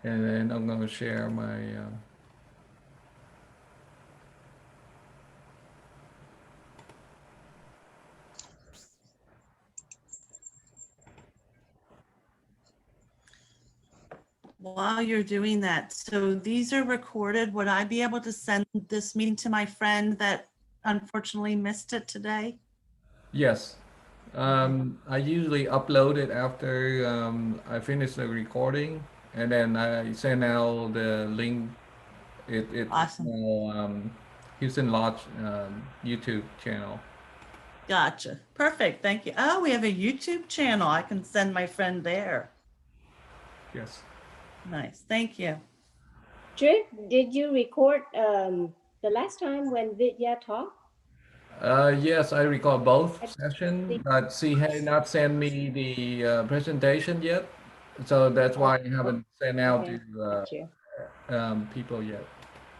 And then I'm going to share my. While you're doing that, so these are recorded. Would I be able to send this meeting to my friend that unfortunately missed it today? Yes. I usually upload it after I finish the recording, and then I send out the link. It's Awesome. now Houston Lodge YouTube channel. Gotcha. Perfect. Thank you. Oh, we have a YouTube channel. I can send my friend there. Yes. Nice. Thank you. Trick, did you record the last time when Vidya talked? Yes, I recall both sessions, but she had not sent me the presentation yet, so that's why I Oh, haven't sent out okay, to got you. people yet.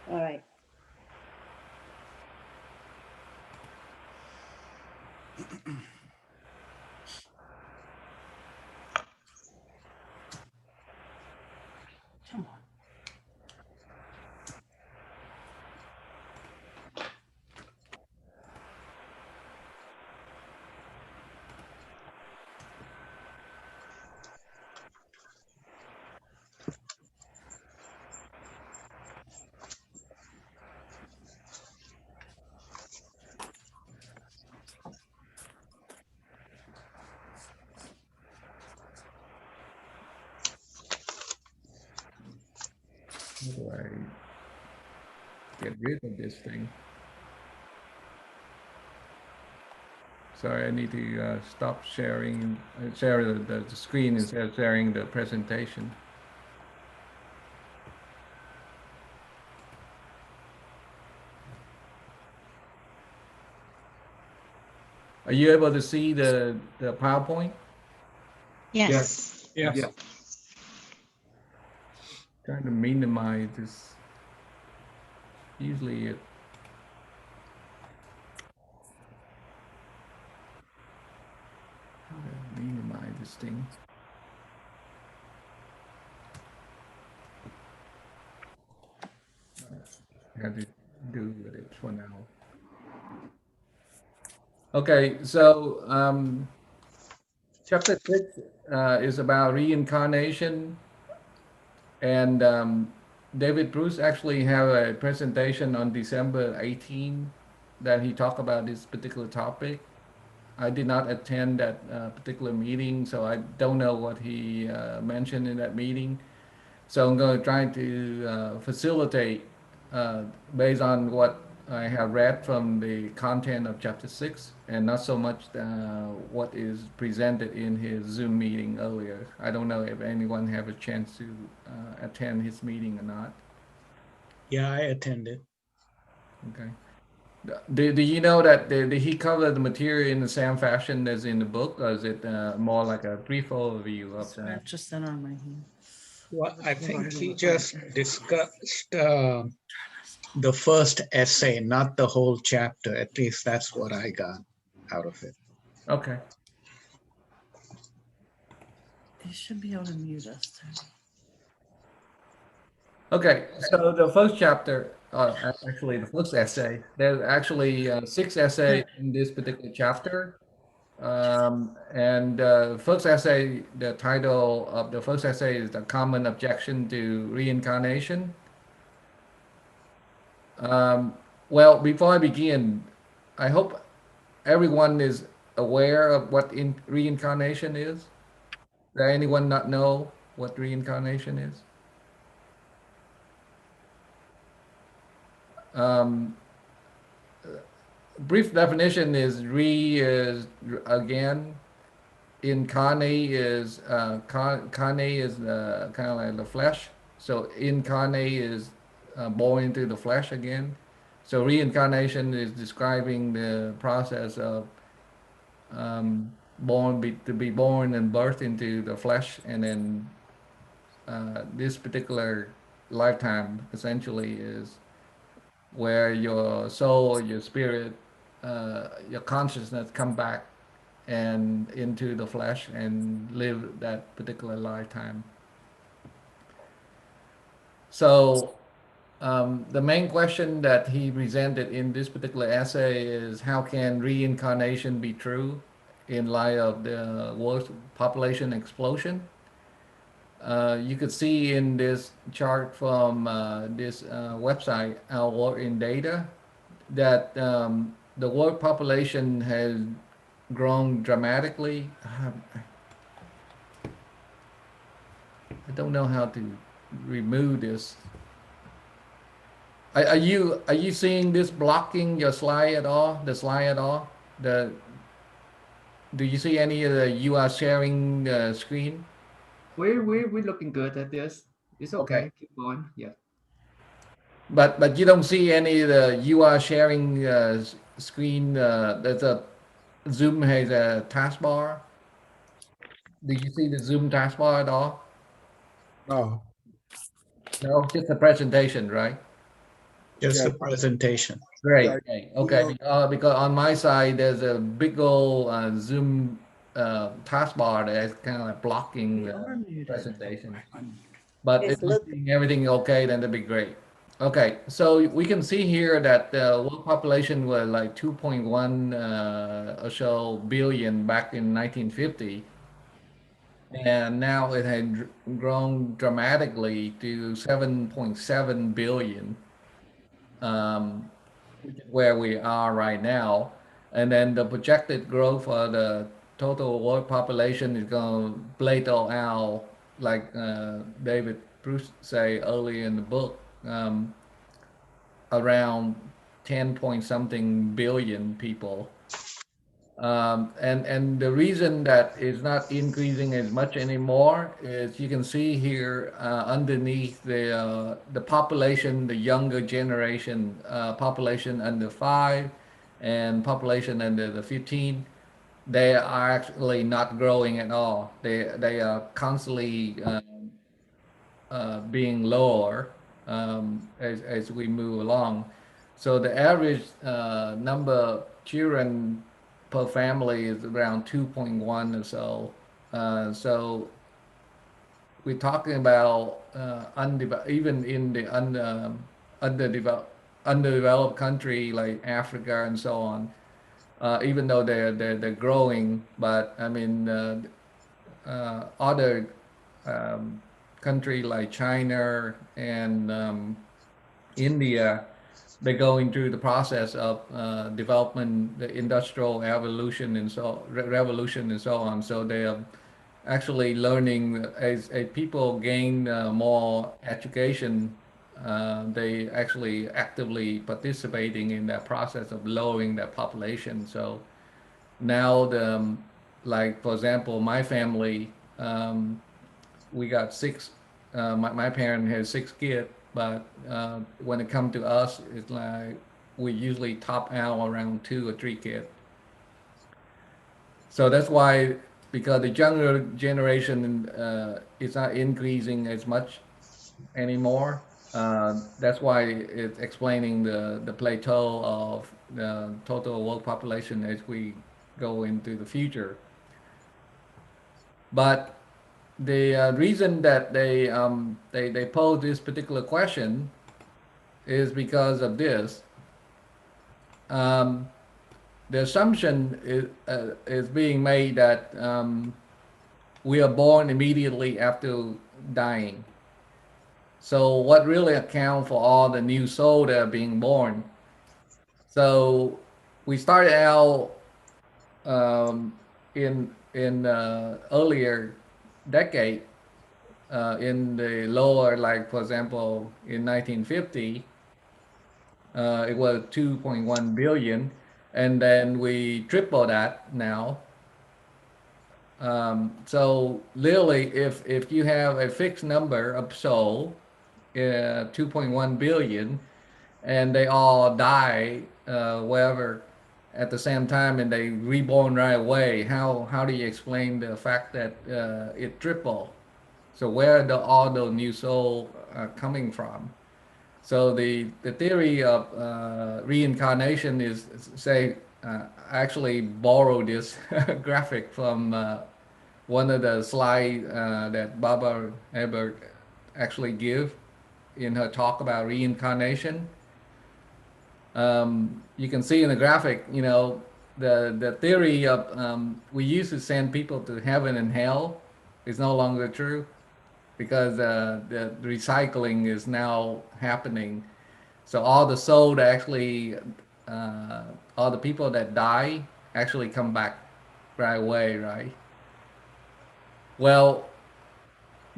All right. Come on. How do I get rid of this thing? Sorry, I need to stop sharing, share the screen instead of sharing the presentation. Are you able to see the PowerPoint? Yes. Yes. Yeah. Trying to minimize this. Usually it. How do I minimize this thing? I have to do with it for now. Okay, so chapter 6 is about reincarnation, and David Bruce actually have a presentation on December 18 that he talked about this particular topic. I did not attend that particular meeting, so I don't know what he mentioned in that meeting. So I'm going to try to facilitate based on what I have read from the content of chapter 6 and not so much what is presented in his Zoom meeting earlier. I don't know if anyone have a chance to attend his meeting or not. Yeah, I attended. Okay. Do you know that did he cover the material in the same fashion as in the book, or is it more like a brief overview of that? Scratch the center on my hand. Well, I think he just discussed the first essay, not the whole chapter. At least that's what I got out of it. Okay. You should be able to mute us, Tony. Okay, so the first chapter, actually the first essay, there's actually six essays in this particular chapter. And first essay, the title of the first essay is The Common Objection to Reincarnation. Well, before I begin, I hope everyone is aware of what reincarnation is. Does anyone not know what reincarnation is? Um, Brief definition is re is again, incarnate is carne is kind of like the flesh. So incarnate is born into the flesh again. So reincarnation is describing the process of to be born and birthed into the flesh, and then this particular lifetime essentially is where your soul, your spirit, your consciousness come back and into the flesh and live that particular lifetime. So the main question that he presented in this particular essay is how can reincarnation be true in light of the world population explosion? You could see in this chart from this website, Our World in Data, that the world population has grown dramatically. I don't know how to remove this. Are you seeing this blocking your slide at all? The slide at all? Do you see any of the you are sharing the screen? We're looking good at this. It's Okay. okay. Keep going. Yeah. But you don't see any of the you are sharing screen. There's a Zoom has a taskbar. Do you see the Zoom taskbar at all? No, No, just a presentation, right? just the presentation. Great. Okay. Because on my side, there's a big old Zoom taskbar that's kind of like blocking the presentation. But if Yes, you're look. seeing everything okay, then that'd be great. Okay, so we can see here that the world population was like 2.1 or so billion back in 1950, and now it had grown dramatically to 7.7 billion, which is where we are right now. And then the projected growth for the total world population is going to plateau out, like David Bruce say early in the book, around 10 point something billion people. And the reason that it's not increasing as much anymore is you can see here underneath the population, the younger generation, population under 5 and population under the 15, they are actually not growing at all. They are constantly being lower as we move along. So the average number of children per family is around 2.1 or so. So we're talking about even in the underdeveloped country like Africa and so on. Even though they're growing, but I mean other country like China and India, they're going through the process of development, the industrial evolution and revolution and so on. So they are actually learning as people gain more education. They actually actively participating in that process of lowering their population. So now like for example, my family, we got six. My parent has 6 kids, but when it comes to us, it's like we usually top out around 2 or 3 kids. So that's why, because the younger generation is not increasing as much anymore. That's why it's explaining the plateau of the total world population as we go into the future. But the reason that they pose this particular question is because of this. Um, the assumption is being made that we are born immediately after dying. So what really accounts for all the new soul that are being born? So we started out in earlier decade in the lower, like for example, in 1950, it was 2.1 billion, and then we triple that now. So literally, if you have a fixed number of soul, 2.1 billion, and they all die wherever at the same time, and they reborn right away, how do you explain the fact that it triple? So where are all those new soul coming from? So the theory of reincarnation is, say, I actually borrowed this graphic from one of the slides that Baba Ebert actually give. in her talk about reincarnation. You can see in the graphic, you know, the theory of we used to send people to heaven and hell is no longer true because the recycling is now happening. So all the soul that actually, all the people that die actually come back right away, right? Well,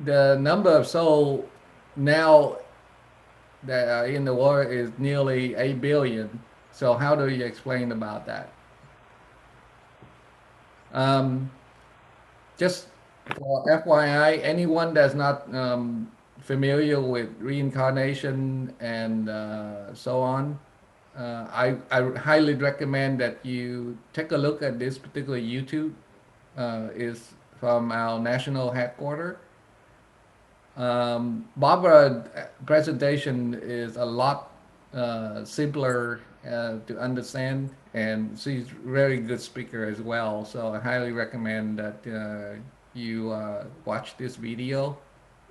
the number of soul now that are in the world is nearly 8 billion. So how do you explain about that? Um, just for FYI, anyone that's not familiar with reincarnation and so on, I highly recommend that you take a look at this particular YouTube. Is from our national headquarters. Barbara's presentation is a lot simpler to understand, and she's a very good speaker as well. So I highly recommend that you watch this video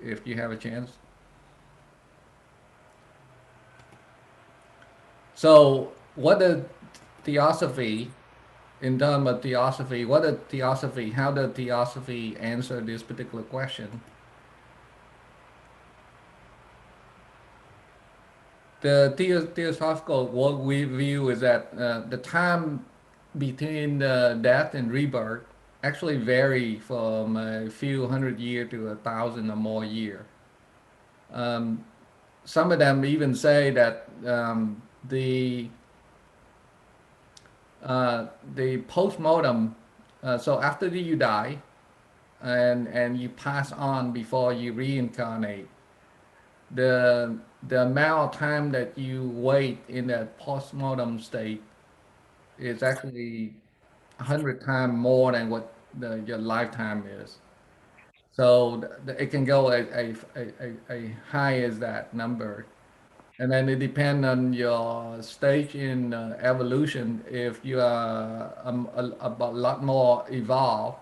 if you have a chance. So, what the Theosophy, in terms of Theosophy, what a Theosophy, how does Theosophy answer this particular question? The Theosophical worldview is that the time between death and rebirth actually vary from a few hundred years to 1,000 or more years. Um, some of them even say that the post-mortem, so after you die and you pass on before you reincarnate, the amount of time that you wait in that post-mortem state is actually 100 times more than what your lifetime is. So it can go a high as that number. And then it depends on your stage in evolution. If you are a lot more evolved,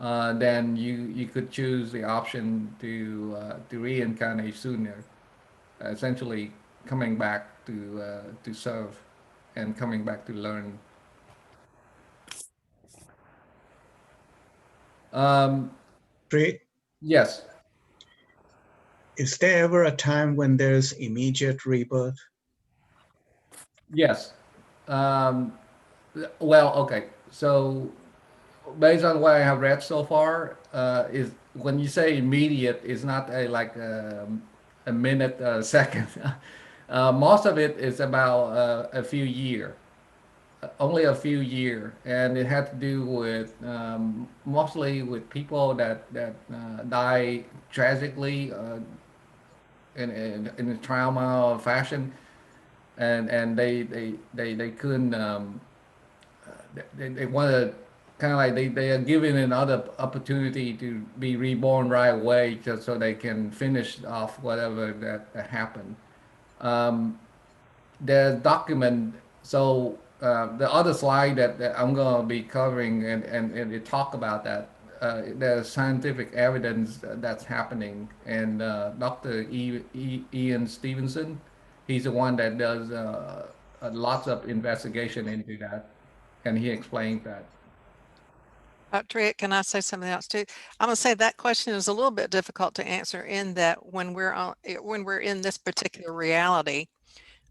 then you could choose the option to reincarnate sooner, essentially coming back to serve and coming back to learn. Um, Great. yes, Is there ever a time when there's immediate rebirth? yes. Um, well, okay. So based on what I have read so far, is when you say immediate, it's not a minute, a second. Most of it is about a few years, only a few years, and it had to do with mostly with people that die tragically in a trauma fashion, and they couldn't. They want to kind of like they are given another opportunity to be reborn right away just so they can finish off whatever that happened. Um, there's document. So the other slide that I'm going to be covering and it talk about that. There's scientific evidence that's happening, and Dr. Ian Stevenson, he's the one that does lots of investigation into that, and he explained that. Triet, can I say something else too? I'm gonna say that question is a little bit difficult to answer in that when we're in this particular reality,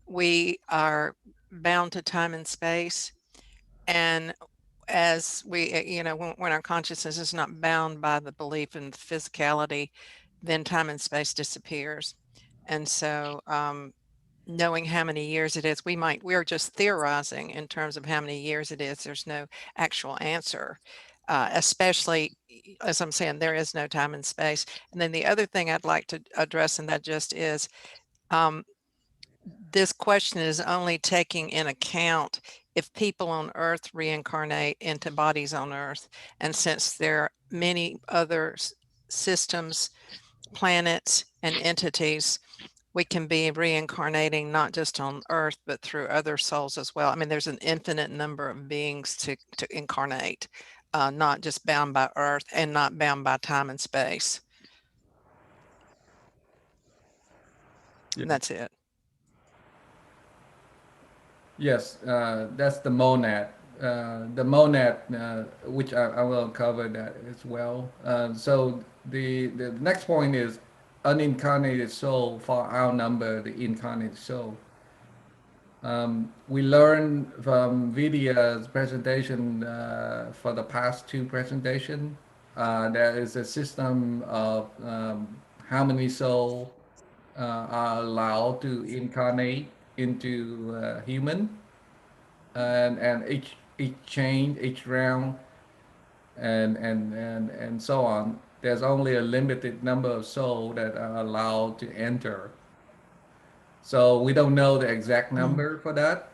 we are bound to time and space. And as we, when our consciousness is not bound by the belief in physicality, then time and space disappears. And so knowing how many years it is, we're just theorizing in terms of how many years it is. There's no actual answer. Especially, as I'm saying, there is no time and space. And then the other thing I'd like to address, and that just is, this question is only taking in account if people on Earth reincarnate into bodies on Earth. And since there are many other systems, planets, and entities, we can be reincarnating not just on Earth, but through other souls as well. I mean, there's an infinite number of beings to incarnate, not just bound by Earth and not bound by time and space. And that's it. Yes, that's the monad. The monad, which I will cover that as well. So the next point is unincarnated soul far outnumber the incarnated soul. We learned from Vidya's presentation for the past two presentations, there is a system of how many souls are allowed to incarnate into human, and each change, each round, and so on. There's only a limited number of souls that are allowed to enter. So we don't know the exact number for that,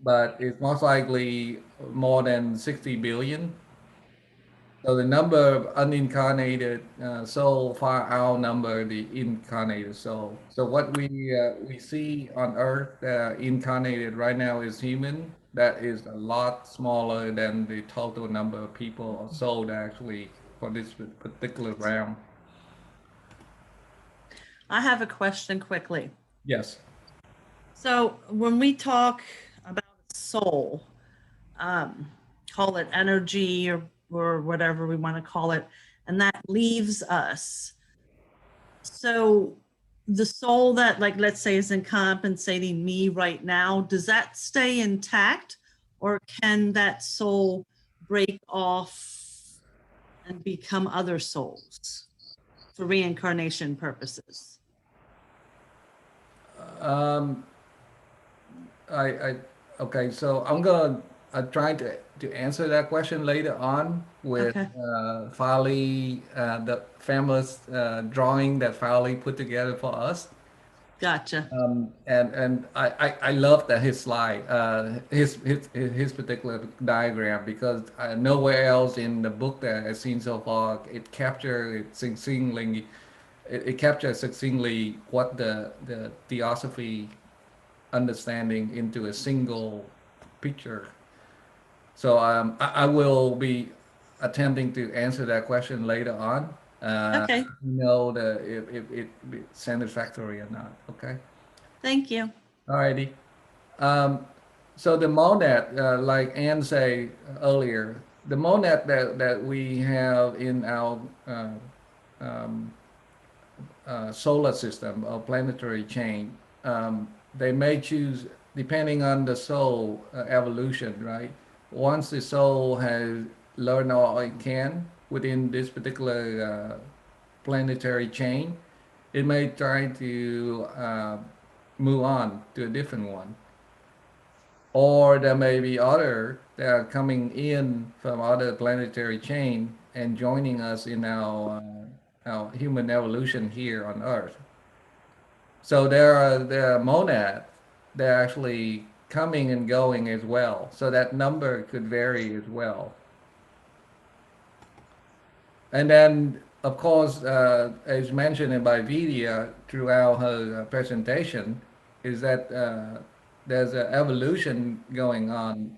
but it's most likely more than 60 billion. So the number of unincarnated soul far outnumber the incarnated soul. So what we see on Earth incarnated right now is human. That is a lot smaller than the total number of people or soul that actually for this particular realm. I have a question quickly. Yes. So when we talk about soul, call it energy or whatever we want to call it, and that leaves us. So the soul that, like, let's say is compensating me right now, does that stay intact, or can that soul break off and become other souls for reincarnation purposes? Okay, so I'm trying to answer that question later on with Okay. Farley, the famous drawing that Farley put together for us. Gotcha. And I love that his slide, his particular diagram, because nowhere else in the book that I've seen so far it captures it succinctly. It captures succinctly what the Theosophy understanding into a single picture. So I will be attempting to answer that question later on. Okay. You know if it's satisfactory or not. Okay. Thank you. Alrighty. So the monad, like Anne said earlier, the monad that we have in our um, solar system or planetary chain, they may choose depending on the soul evolution, right? Once the soul has learned all it can within this particular planetary chain, it may try to move on to a different one. Or there may be other that are coming in from other planetary chain and joining us in our human evolution here on Earth. So there are monads that are actually coming and going as well. So that number could vary as well. And then, of course, as mentioned by Vidya throughout her presentation, is that there's an evolution going on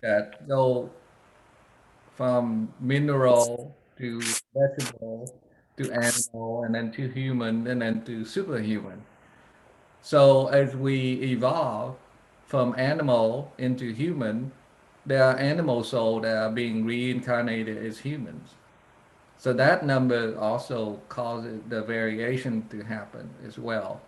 that go from mineral to vegetable to animal and then to human and then to superhuman. So as we evolve from animal into human, there are animal souls that are being reincarnated as humans. So that number also causes the variation to happen as well.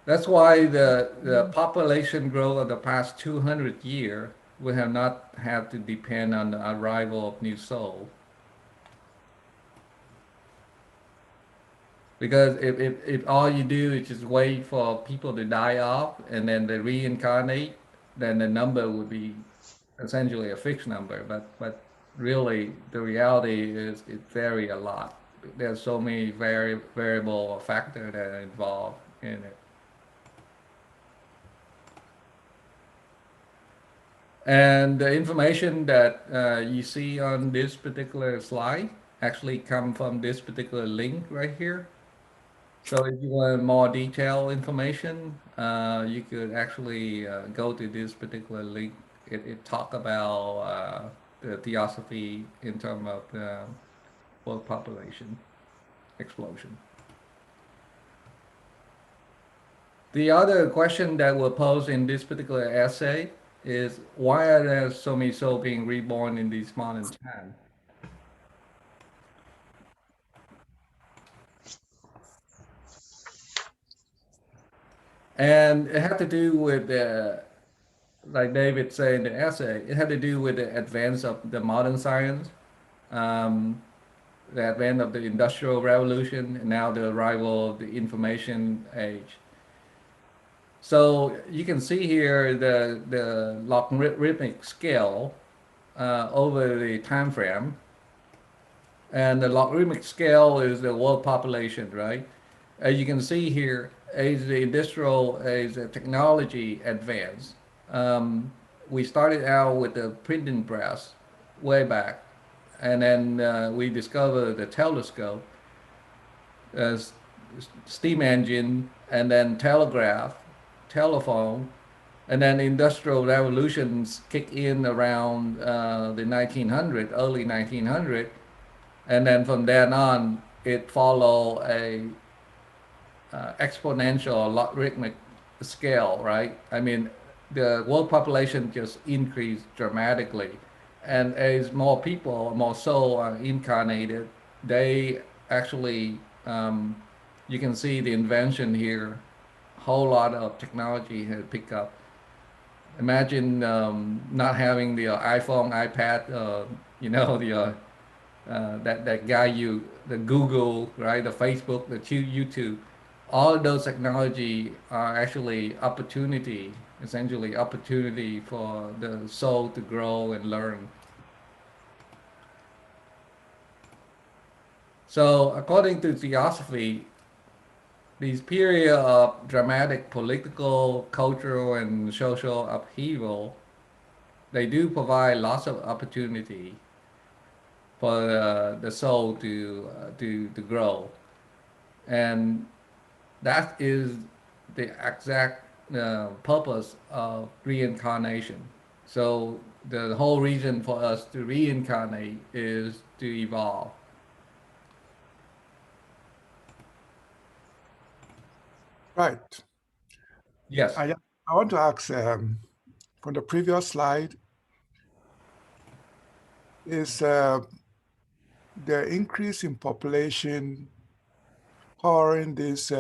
That's why the population growth of the past 200 years we have not had to depend on the arrival of new souls. Because if all you do is just wait for people to die off and then they reincarnate, then the number would be essentially a fixed number. But really, the reality is it varies a lot. There's so many variable factors that are involved in it. And the information that you see on this particular slide actually come from this particular link right here. So if you want more detailed information, you could actually go to this particular link. It talk about the Theosophy in terms of world population explosion. The other question that was posed in this particular essay is why are there so many souls being reborn in this modern time? And it had to do with, like David said in the essay, it had to do with the advance of the modern science, um, the advent of the Industrial Revolution, and now the arrival of the information age. So you can see here the logarithmic scale over the time frame. And the logarithmic scale is the world population, right? As you can see here, as the technology advanced, we started out with the printing press way back, and then we discovered the telescope, as steam engine, and then telegraph, telephone, and then industrial revolutions kick in around the 1900, early 1900, and then from then on, it follow a exponential logarithmic scale, right? I mean, the world population just increased dramatically, and as more people, more souls are incarnated, they actually, you can see the invention here. Whole lot of technology has picked up. Imagine not having the iPhone, iPad, you know, the that guy the Google, right, the Facebook, the YouTube, all of those technology are actually opportunity, essentially opportunity for the soul to grow and learn. So according to Theosophy, these period of dramatic political, cultural, and social upheaval, they do provide lots of opportunity for the soul to grow, and that is the exact purpose of reincarnation. So the whole reason for us to reincarnate is to evolve. Right. Yes. I want to ask from the previous slide, is the increase in population powering this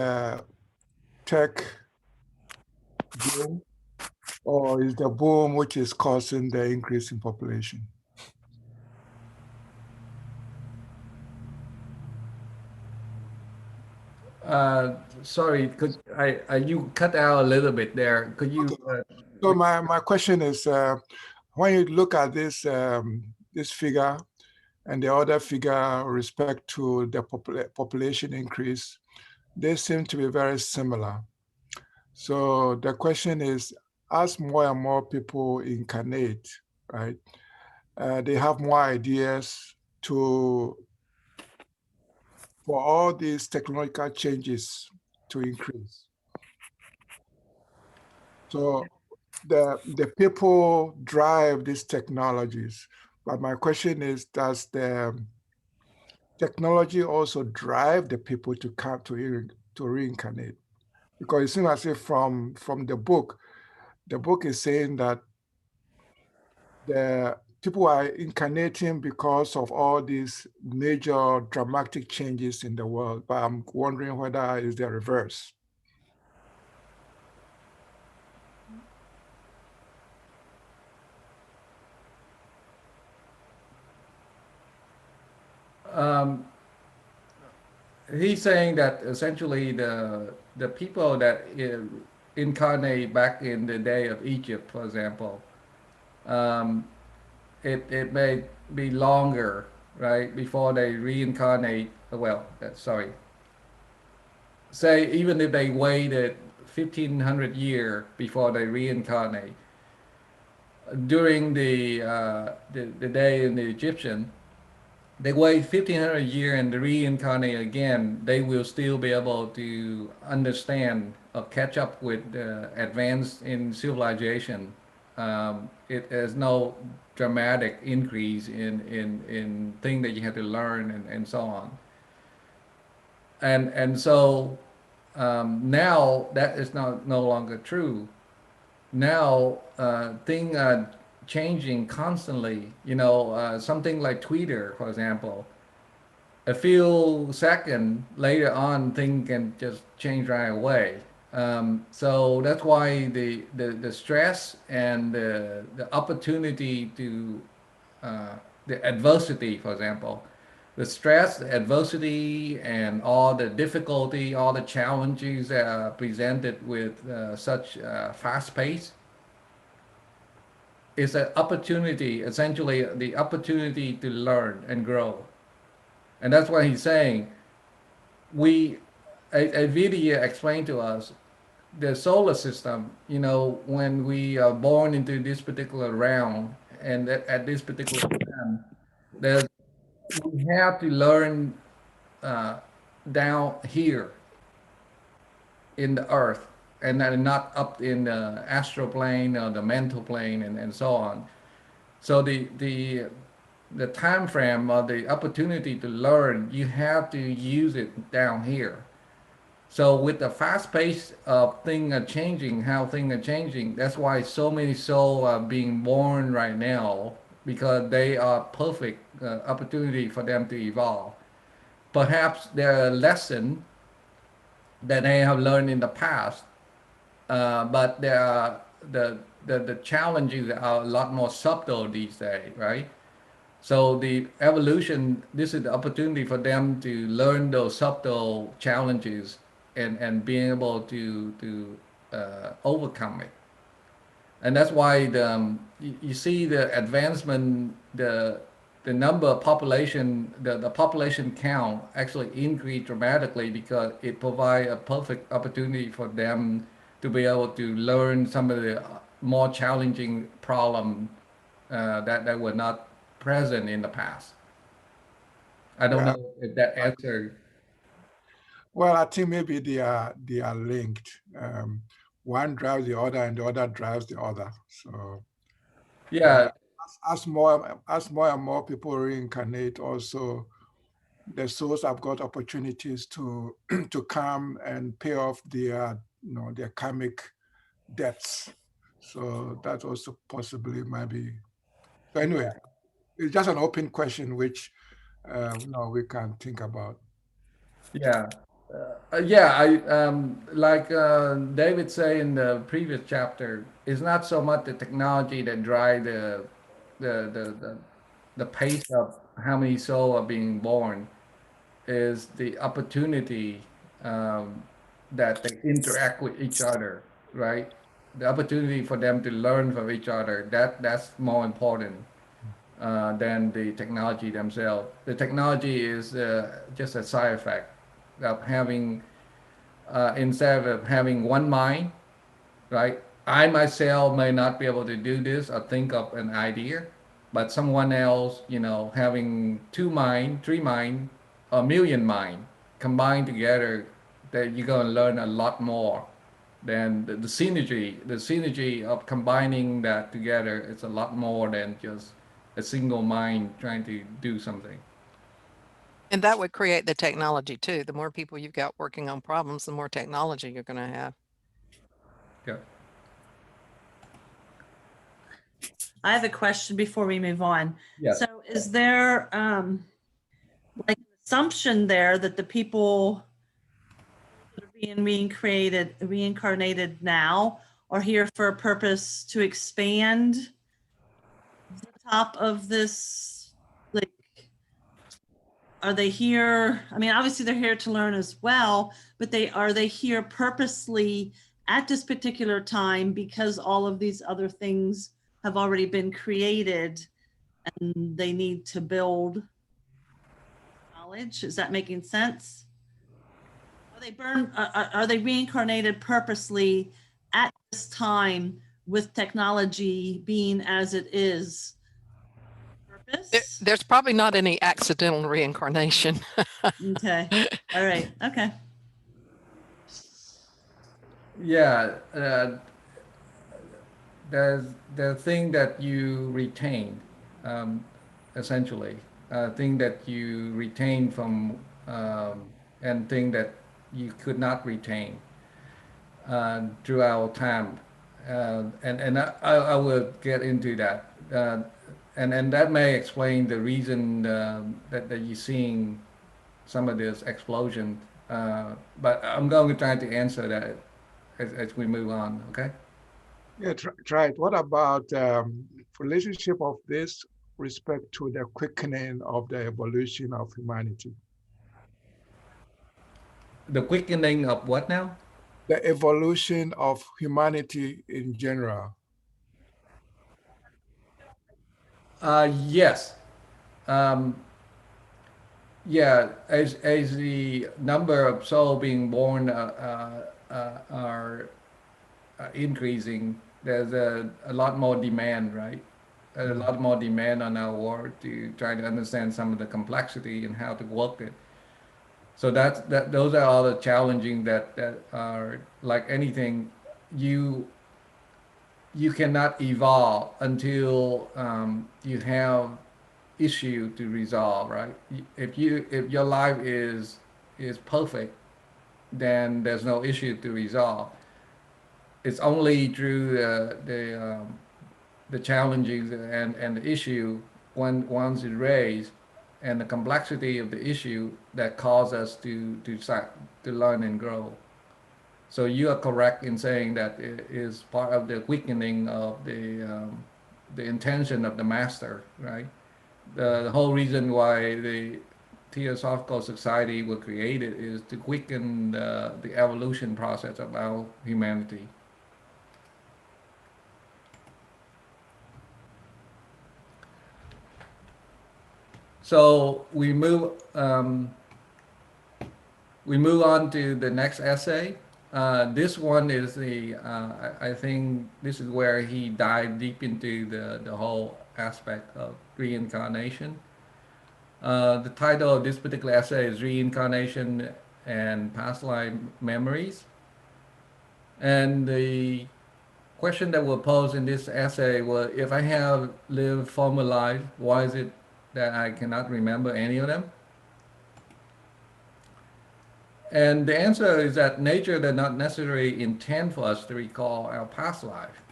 tech boom, or is the boom which is causing the increase in population? Sorry, could you cut out a little bit there? Could you? So my question is, when you look at this this figure and the other figure with respect to the population increase, they seem to be very similar. So the question is, as more and more people incarnate, right, they have more ideas for all these technological changes to increase. So the people drive these technologies. But my question is, does the technology also drive the people to come to reincarnate? Because it seems as if from the book is saying that the people are incarnating because of all these major dramatic changes in the world. But I'm wondering whether it's the reverse. He's saying that essentially the people that incarnate back in the day of Egypt, for example, it may be longer, right, before they reincarnate. Well, sorry. Say even if they waited 1,500 years before they reincarnate, during the day in the Egyptian, they wait 1,500 years and they reincarnate again, they will still be able to understand or catch up with the advance in civilization. It has no dramatic increase in thing that you have to learn and so on. And so now that is no longer true. Now things are changing constantly. You know, something like Twitter, for example. A few seconds later on, things can just change right away. So that's why the stress and the opportunity to the adversity, for example, the stress, the adversity, and all the difficulty, all the challenges that are presented with such fast pace is an opportunity, essentially the opportunity to learn and grow. And that's why he's saying a video explained to us the solar system, you know, when we are born into this particular realm and at this particular time, that we have to learn uh, down here in the earth and then not up in the astral plane or the mental plane and so on. So the time frame or the opportunity to learn, you have to use it down here. So with the fast pace of things are changing, how things are changing, that's why so many souls are being born right now because they are perfect opportunity for them to evolve. Perhaps there are lessons that they have learned in the past, but there are the challenges are a lot more subtle these days, right? So the evolution, this is the opportunity for them to learn those subtle challenges and being able to overcome it. And that's why you see the advancement, the number of population, the population count actually increased dramatically because it provides a perfect opportunity for them to be able to learn some of the more challenging problems that were not present in the past. I don't Yeah. know if that answered. Well, I think maybe they are linked. One drives the other, and the other drives the other. So Yeah, as more and more people reincarnate, also the souls have got opportunities to to come and pay off their their karmic debts. So that also possibly might be. So anyway, it's just an open question which we can think about. yeah. Yeah, I like David say in the previous chapter, it's not so much the technology that drive the the the, the pace of how many souls are being born, is the opportunity that they interact with each other, right? The opportunity for them to learn from each other, that's more important than the technology themselves. The technology is just a side effect of having, instead of having one mind, right? I myself may not be able to do this or think of an idea, but someone else, you know, having two mind, three mind, a million mind combined together, that you're going to learn a lot more than the synergy of combining that together is a lot more than just a single mind trying to do something. And that would create the technology too. The more people you've got working on problems, the more technology you're going to have. Yeah. I have a question before we move on. Yes. So is there like an assumption there that the people that are being reincarnated now are here for a purpose to expand the top of this? Like, are they here? I mean, obviously they're here to learn as well, but are they here purposely at this particular time because all of these other things have already been created and they need to build knowledge? Is that making sense? Are they reincarnated purposely at this time with technology being as it is? Purpose? There's probably not any accidental reincarnation. Okay. All right. Okay. Yeah, the thing that you retain, um, essentially, thing that you retain from, and thing that you could not retain throughout time. And I will get into that. And that may explain the reason that you're seeing some of this explosion. But I'm going to try to answer that as we move on, okay? Yeah, try it. What about relationship of this respect to the quickening of the evolution of humanity? The quickening of what now? The evolution of humanity in general. Yes. Um, yeah, as the number of souls being born are increasing, there's a lot more demand, right? A lot more demand on our world to try to understand some of the complexity and how to work it. So those are all the challenging that are like anything. You you cannot evolve until you have issue to resolve, right? If your life is perfect, then there's no issue to resolve. It's only through the challenges and the issue once it's raised and the complexity of the issue that cause us to learn and grow. So you are correct in saying that it is part of the quickening of the intention of the master, right? The whole reason why the Theosophical Society was created is to quicken the evolution process of our humanity. So we move on to the next essay. This one is I think this is where he dived deep into the whole aspect of reincarnation. The title of this particular essay is Reincarnation and Past Life Memories. And the question that was posed in this essay was, if I have lived former life, why is it that I cannot remember any of them? And the answer is that nature does not necessarily intend for us to recall our past life.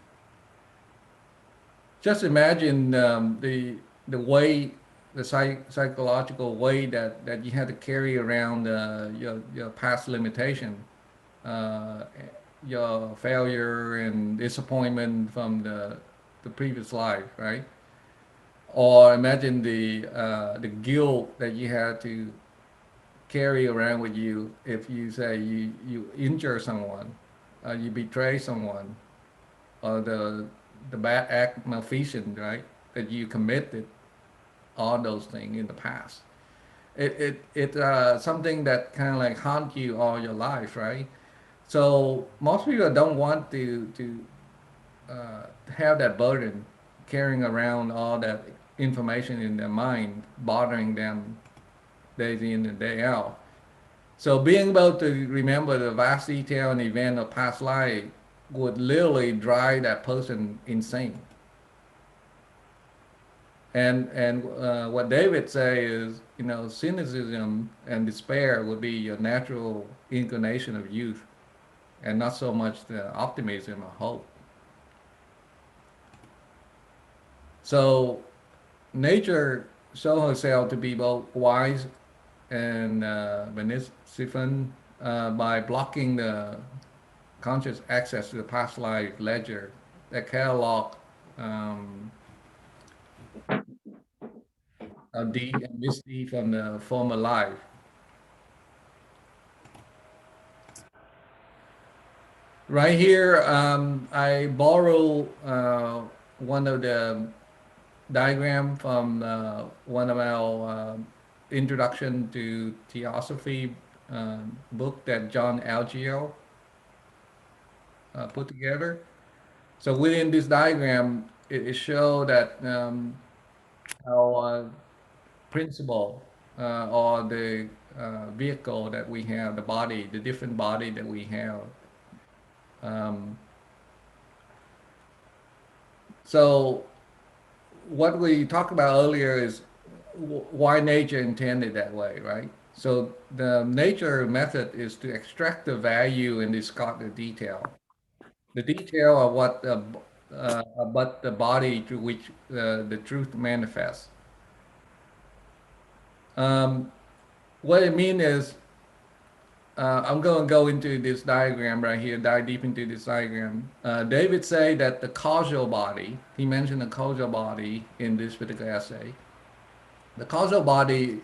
Just imagine the way, the psychological way that you had to carry around your past limitation, uh, your failure and disappointment from the previous life, right? Or imagine the guilt that you had to carry around with you if you say you injure someone, you betray someone, or the bad act malfeasance, right? That you committed all those things in the past. It something that kind of like haunt you all your life, right? So most people don't want to have that burden carrying around all that information in their mind, bothering them day in and day out. So being able to remember the vast detail and event of past life would literally drive that person insane. And what David say is, cynicism and despair would be your natural inclination of youth, and not so much the optimism or hope. So nature shows herself to be both wise and beneficent by blocking the conscious access to the past life ledger that catalog um, a deed and misdeed from the former life. Right here, I borrow one of the diagram from one of our introduction to Theosophy book that John Algeo put together. So within this diagram, it shows that our principle or the vehicle that we have, the body, the different body that we have, um, So what we talked about earlier is why nature intended that way, right? So the nature method is to extract the value and discard the detail. The detail of what about the body through which the truth manifests. Um, what it means is, I'm going to go into this diagram right here, dive deep into this diagram. David say that the causal body, he mentioned the causal body in this particular essay. The causal body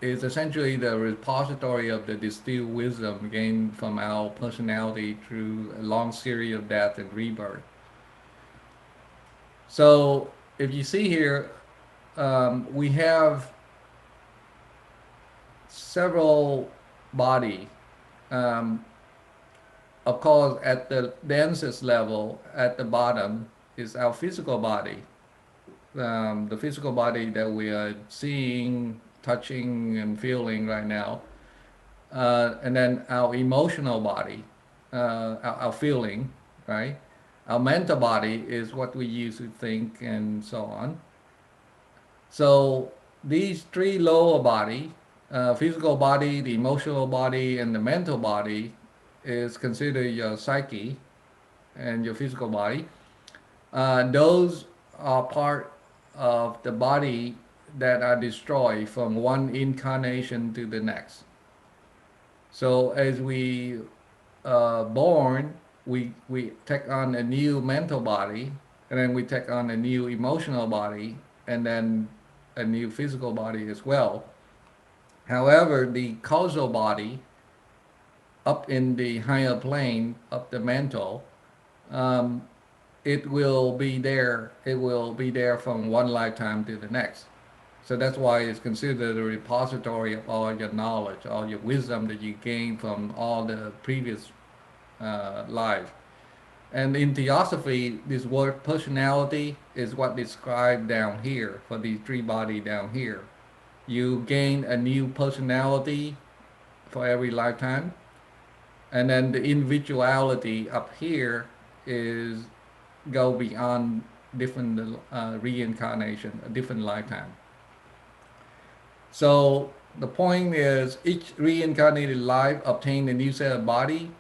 is essentially the repository of the distilled wisdom gained from our personality through a long series of death and rebirth. So if you see here, we have several body. Um, of course, at the densest level, at the bottom, is our physical body. The physical body that we are seeing, touching, and feeling right now. And then our emotional body, our feeling, right? Our mental body is what we use to think and so on. So these three lower body, physical body, the emotional body, and the mental body is considered your psyche and your physical body. Those are part of the body that are destroyed from one incarnation to the next. So as we born, we take on a new mental body, and then we take on a new emotional body, and then a new physical body as well. However, the causal body up in the higher plane of the mental, um, it will be there. It will be there from one lifetime to the next. So that's why it's considered a repository of all your knowledge, all your wisdom that you gain from all the previous life. And in Theosophy, this word personality is what described down here for the three body down here. You gain a new personality for every lifetime. And then the individuality up here is go beyond different reincarnation, a different lifetime. So the point is each reincarnated life obtain a new set of body,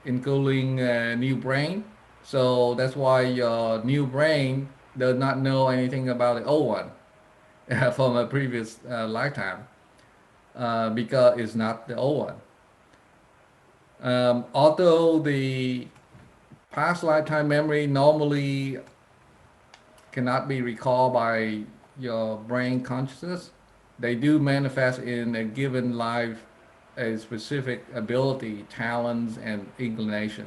including a new brain. So that's why your new brain does not know anything about the old one from a previous lifetime because it's not the old one. Although the past lifetime memory normally cannot be recalled by your brain consciousness, they do manifest in a given life a specific ability, talents, and inclination.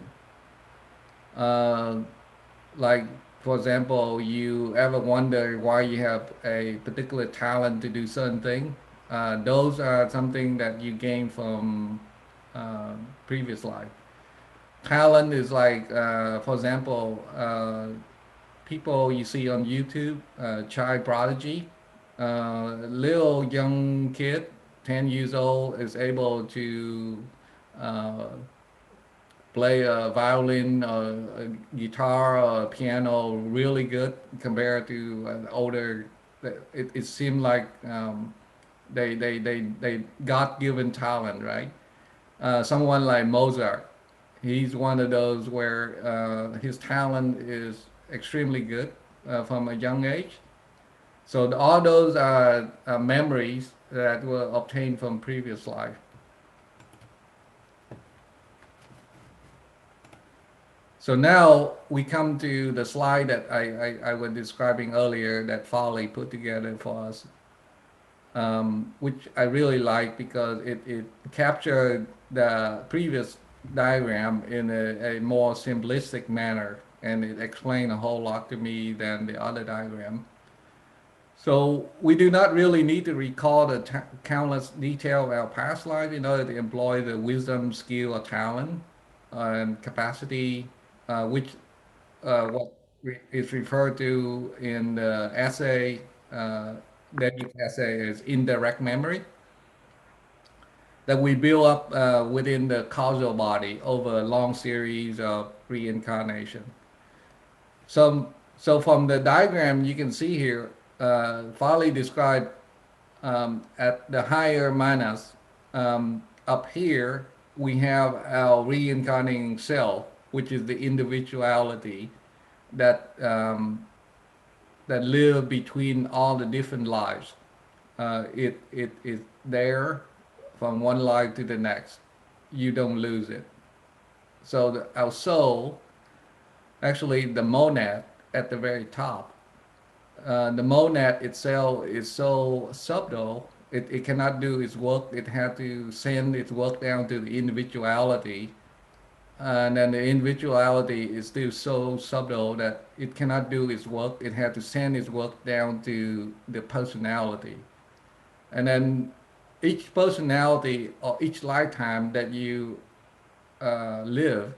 Like, for example, you ever wonder why you have a particular talent to do certain thing? Those are something that you gain from previous life. Talent is like, for example, people you see on YouTube, child prodigy, little young kid, 10 years old, is able to uh, play a violin, a guitar, or a piano really good compared to an older. It seemed like they God-given talent, right? Someone like Mozart, he's one of those where his talent is extremely good from a young age. So all those are memories that were obtained from previous life. So now we come to the slide that I was describing earlier that Folly put together for us, which I really like because it captured the previous diagram in a more simplistic manner, and it explained a whole lot to me than the other diagram. So we do not really need to recall the countless detail of our past life in order to employ the wisdom, skill, or talent and capacity, which what is referred to in the essay, David's essay, is indirect memory that we build up within the causal body over a long series of reincarnation. So So from the diagram you can see here, Farley described at the higher manas, up here we have our reincarnating self, which is the individuality that that live between all the different lives. It is there from one life to the next. You don't lose it. So our soul, actually the monad at the very top, the monad itself is so subtle, it cannot do its work. It has to send its work down to the individuality. And then the individuality is still so subtle that it cannot do its work. It has to send its work down to the personality. And then each personality or each lifetime that you live,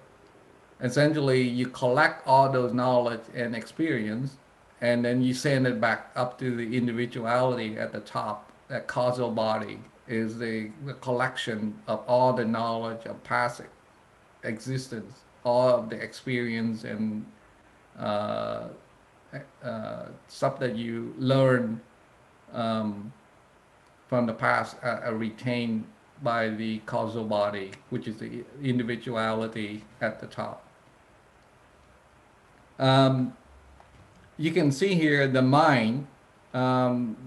essentially you collect all those knowledge and experience, and then you send it back up to the individuality at the top. That causal body is the collection of all the knowledge of past existence, all of the experience and uh, stuff that you learn from the past are retained by the causal body, which is the individuality at the top. You can see here the mind.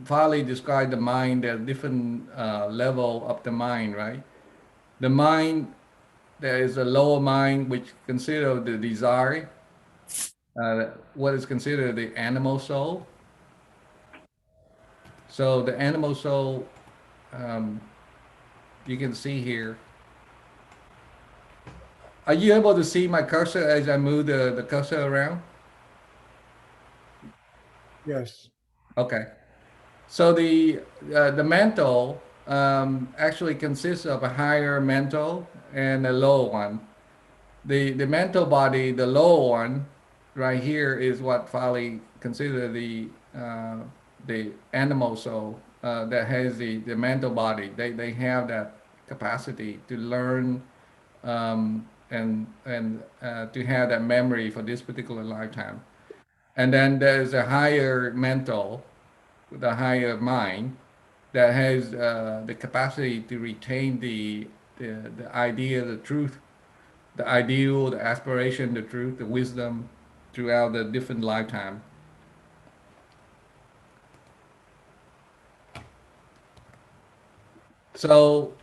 Farley described the mind as different level of the mind, right? The mind, there is a lower mind which consider the desire, what is considered the animal soul. So the animal soul, you can see here. Are you able to see my cursor as I move the cursor around? Yes. Okay. So the mental actually consists of a higher mental and a lower one. The mental body, the lower one, right here is what Farley consider the animal soul that has the mental body. They have that capacity to learn and to have that memory for this particular lifetime. And then there's a higher mental, the higher mind that has the capacity to retain the idea, the truth, the ideal, the aspiration, the truth, the wisdom throughout the different lifetime. So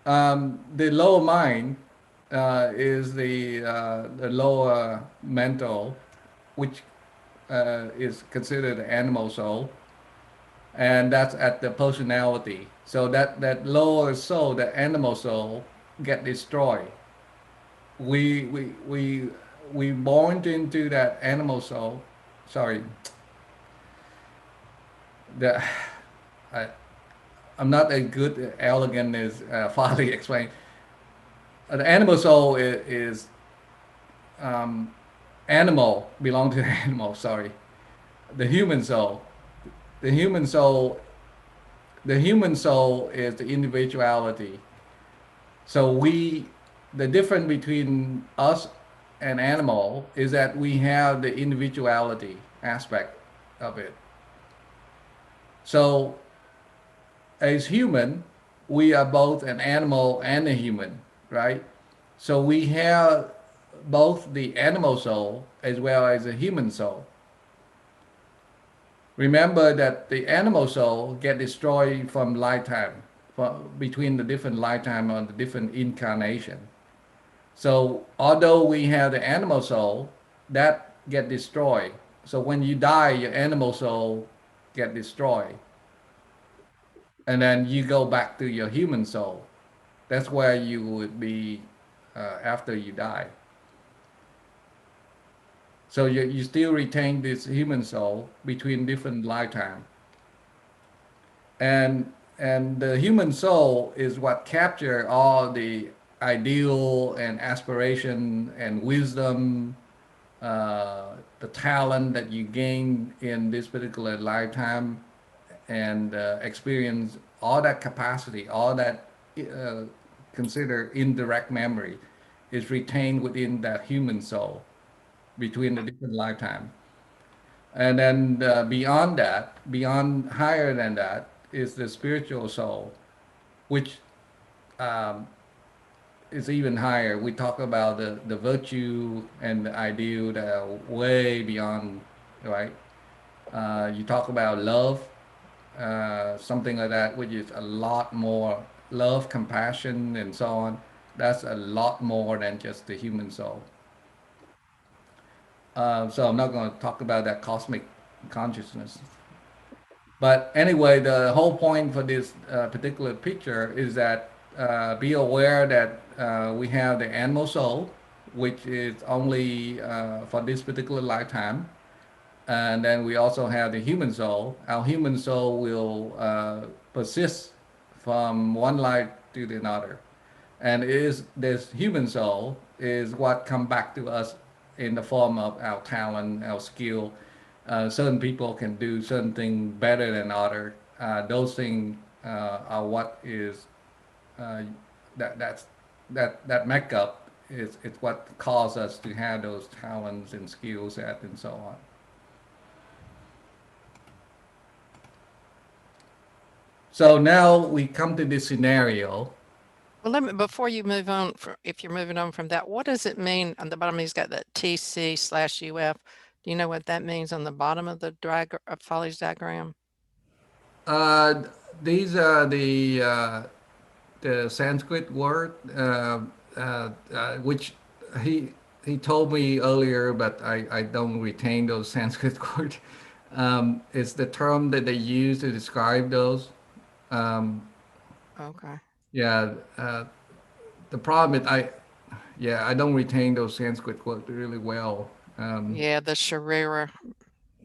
the lower mind is the lower mental, which is considered the animal soul, and that's at the personality. So that lower soul, the animal soul, get destroyed. We born into that animal soul. Sorry, the I, I'm not as good elegant as Farley explained. The animal soul is animal, belong to the animal. Sorry, the human soul. The human soul. The human soul is the individuality. So the difference between us and animal is that we have the individuality aspect of it. So as human, we are both an animal and a human, right? So we have both the animal soul as well as the human soul. Remember that the animal soul get destroyed from lifetime, between the different lifetime or the different incarnation. So although we have the animal soul, that get destroyed. So when you die, your animal soul get destroyed. And then you go back to your human soul. That's where you would be after you die. So you still retain this human soul between different lifetime. And the human soul is what capture all the ideal and aspiration and wisdom, the talent that you gain in this particular lifetime, and experience all that capacity, all that consider indirect memory is retained within that human soul between the different lifetime. And then beyond that, beyond higher than that, is the spiritual soul, which um, is even higher. We talk about the virtue and the ideal that are way beyond, right? You talk about love, something like that, which is a lot more love, compassion, and so on. That's a lot more than just the human soul. So I'm not going to talk about that cosmic consciousness. But anyway, the whole point for this particular picture is that be aware that we have the animal soul, which is only for this particular lifetime. And then we also have the human soul. Our human soul will persist from one life to the another. And is this human soul is what come back to us in the form of our talent, our skill. Certain people can do certain things better than others. Those things are what is uh, that makeup is it's what causes us to have those talents and skill set and so on. So now we come to this scenario. Well, let me, before you move on, if you're moving on from that, what does it mean on the bottom? He's got that TC/UF. Do you know what that means on the bottom of the Foley's diagram? Uh, these are the Sanskrit word, which he told me earlier, but I don't retain those Sanskrit words. It's the term that they use to describe those. Um, Okay. yeah, the problem is I don't retain those Sanskrit words really well. Yeah, the Sharira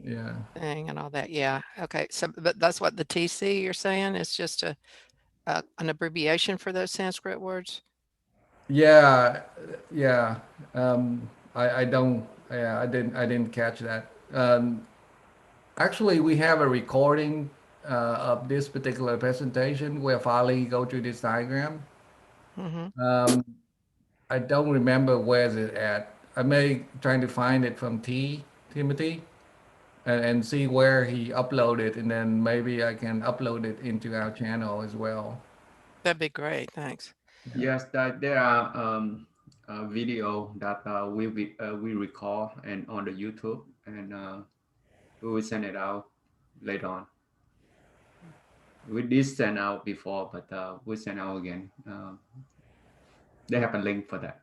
Yeah. thing and all that. Yeah. Okay. So, but that's what the TC you're saying is just an abbreviation for those Sanskrit words. Yeah, yeah. I don't. Yeah, I didn't catch that. Actually, we have a recording of this particular presentation where Farley go through this diagram. Mm-hmm. I don't remember where is it at. I may trying to find it from Timothy and see where he uploaded, and then maybe I can upload it into our channel as well. That'd be great. Thanks. Yes, that there are video that we record and on the YouTube, and we will send it out later on. We did send out before, but we send out again. They have a link for that.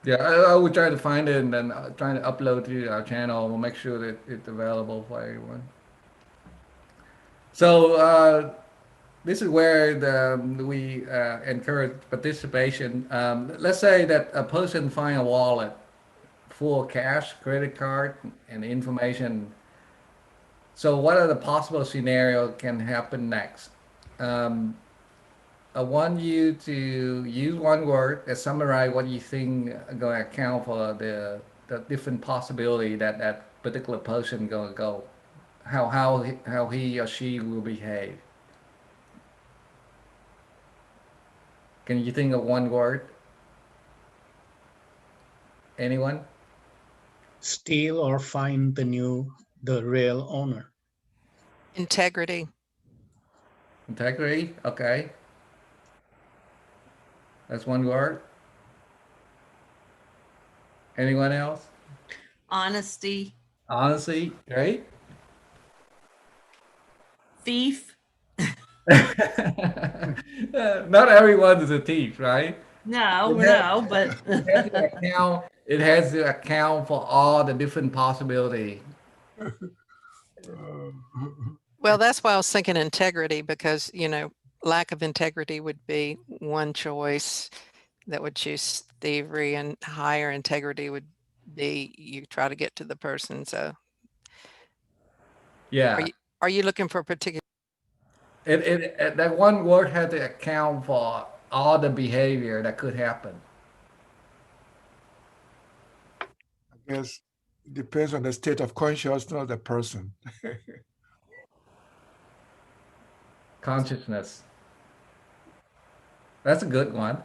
Yeah, I will try to find it and then try to upload to our channel. We'll make sure that it's available for everyone. So this is where we encourage participation. Let's say that a person find a wallet full of cash, credit card, and information. So what are the possible scenarios can happen next? Um, I want you to use one word that summarize what you think going to account for the different possibility that that particular person going to go, how he or she will behave. Can you think of one word? Anyone? Steal or find the real owner. Integrity. Integrity. Okay, that's one word. Anyone else? Honesty. Honesty. Right. Thief. Not everyone is a thief, right? No, It has, no, but it has to account. It has to account for all the different possibility. Well, that's why I was thinking integrity, because, you know, lack of integrity would be one choice that would choose thievery, and higher integrity would be you try to get to the person. So Yeah. are you looking for a particular? That one word had to account for all the behavior that could happen. I guess it depends on the state of consciousness of the person. Consciousness. That's a good one.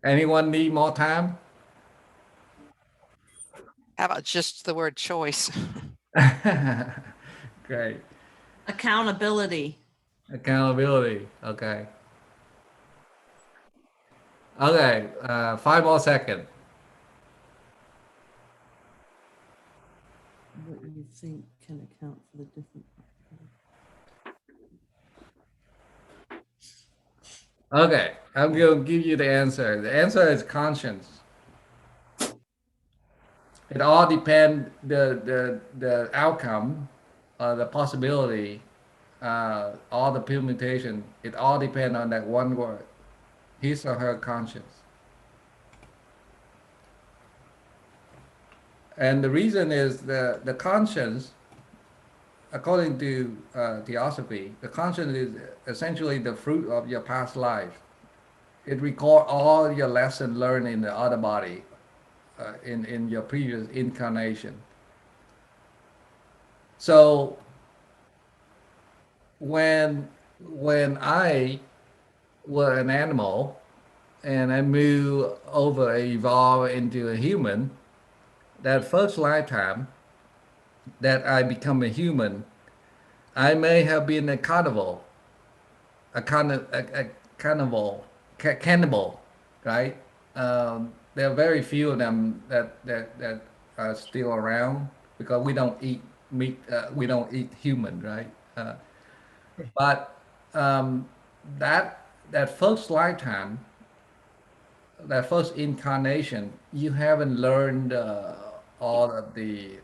Anyone need more time? How about just the word choice? Great. Accountability. Accountability. Okay. Okay. 5 more seconds. What do you think can account for the different? Okay. I'm going to give you the answer. The answer is conscience. It all depends the outcome, the possibility, all the permutation. It all depends on that one word, his or her conscience. And the reason is the conscience, according to Theosophy, the conscience is essentially the fruit of your past life. It records all your lessons learned in the other body, in your previous incarnation. So when I was an animal and I move over, evolve into a human, that first lifetime that I become a human, I may have been a carnivore, a cannibal, right? There are very few of them that are still around because we don't eat meat, we don't eat human, right? But that first lifetime, that first incarnation, you haven't learned all of the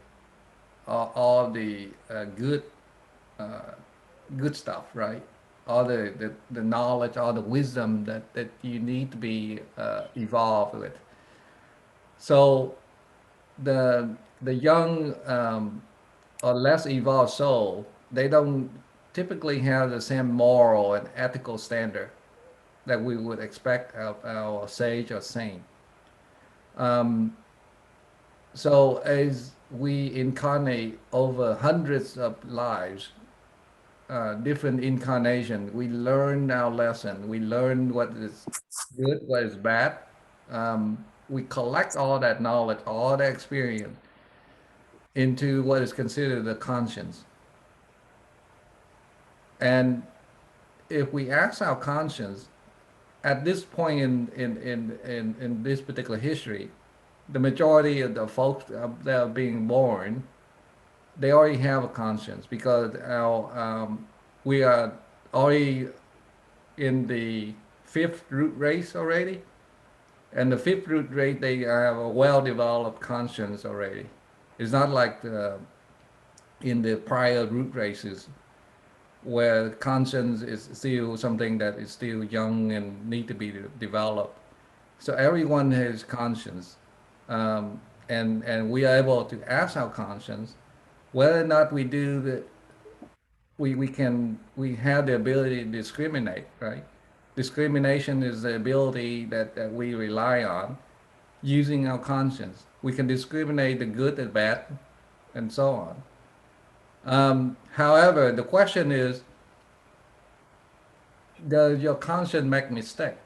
all the uh, good stuff, right? All the knowledge, all the wisdom that you need to be evolved with. So the young or less evolved soul, they don't typically have the same moral and ethical standard that we would expect of our sage or saint. Um, so as we incarnate over hundreds of lives, different incarnation, we learn our lesson. We learn what is good, what is bad. We collect all that knowledge, all that experience into what is considered the conscience. And if we ask our conscience at this point in this particular history, the majority of the folks that are being born, they already have a conscience because we are already in the fifth root race already. And the fifth root race, they have a well-developed conscience already. It's not like in the prior root races where conscience is still something that is still young and need to be developed. So everyone has conscience, and we are able to ask our conscience whether or not we do the we have the ability to discriminate, right? Discrimination is the ability that we rely on using our conscience. We can discriminate the good and bad, and so on. However, the question is, does your conscience make mistake?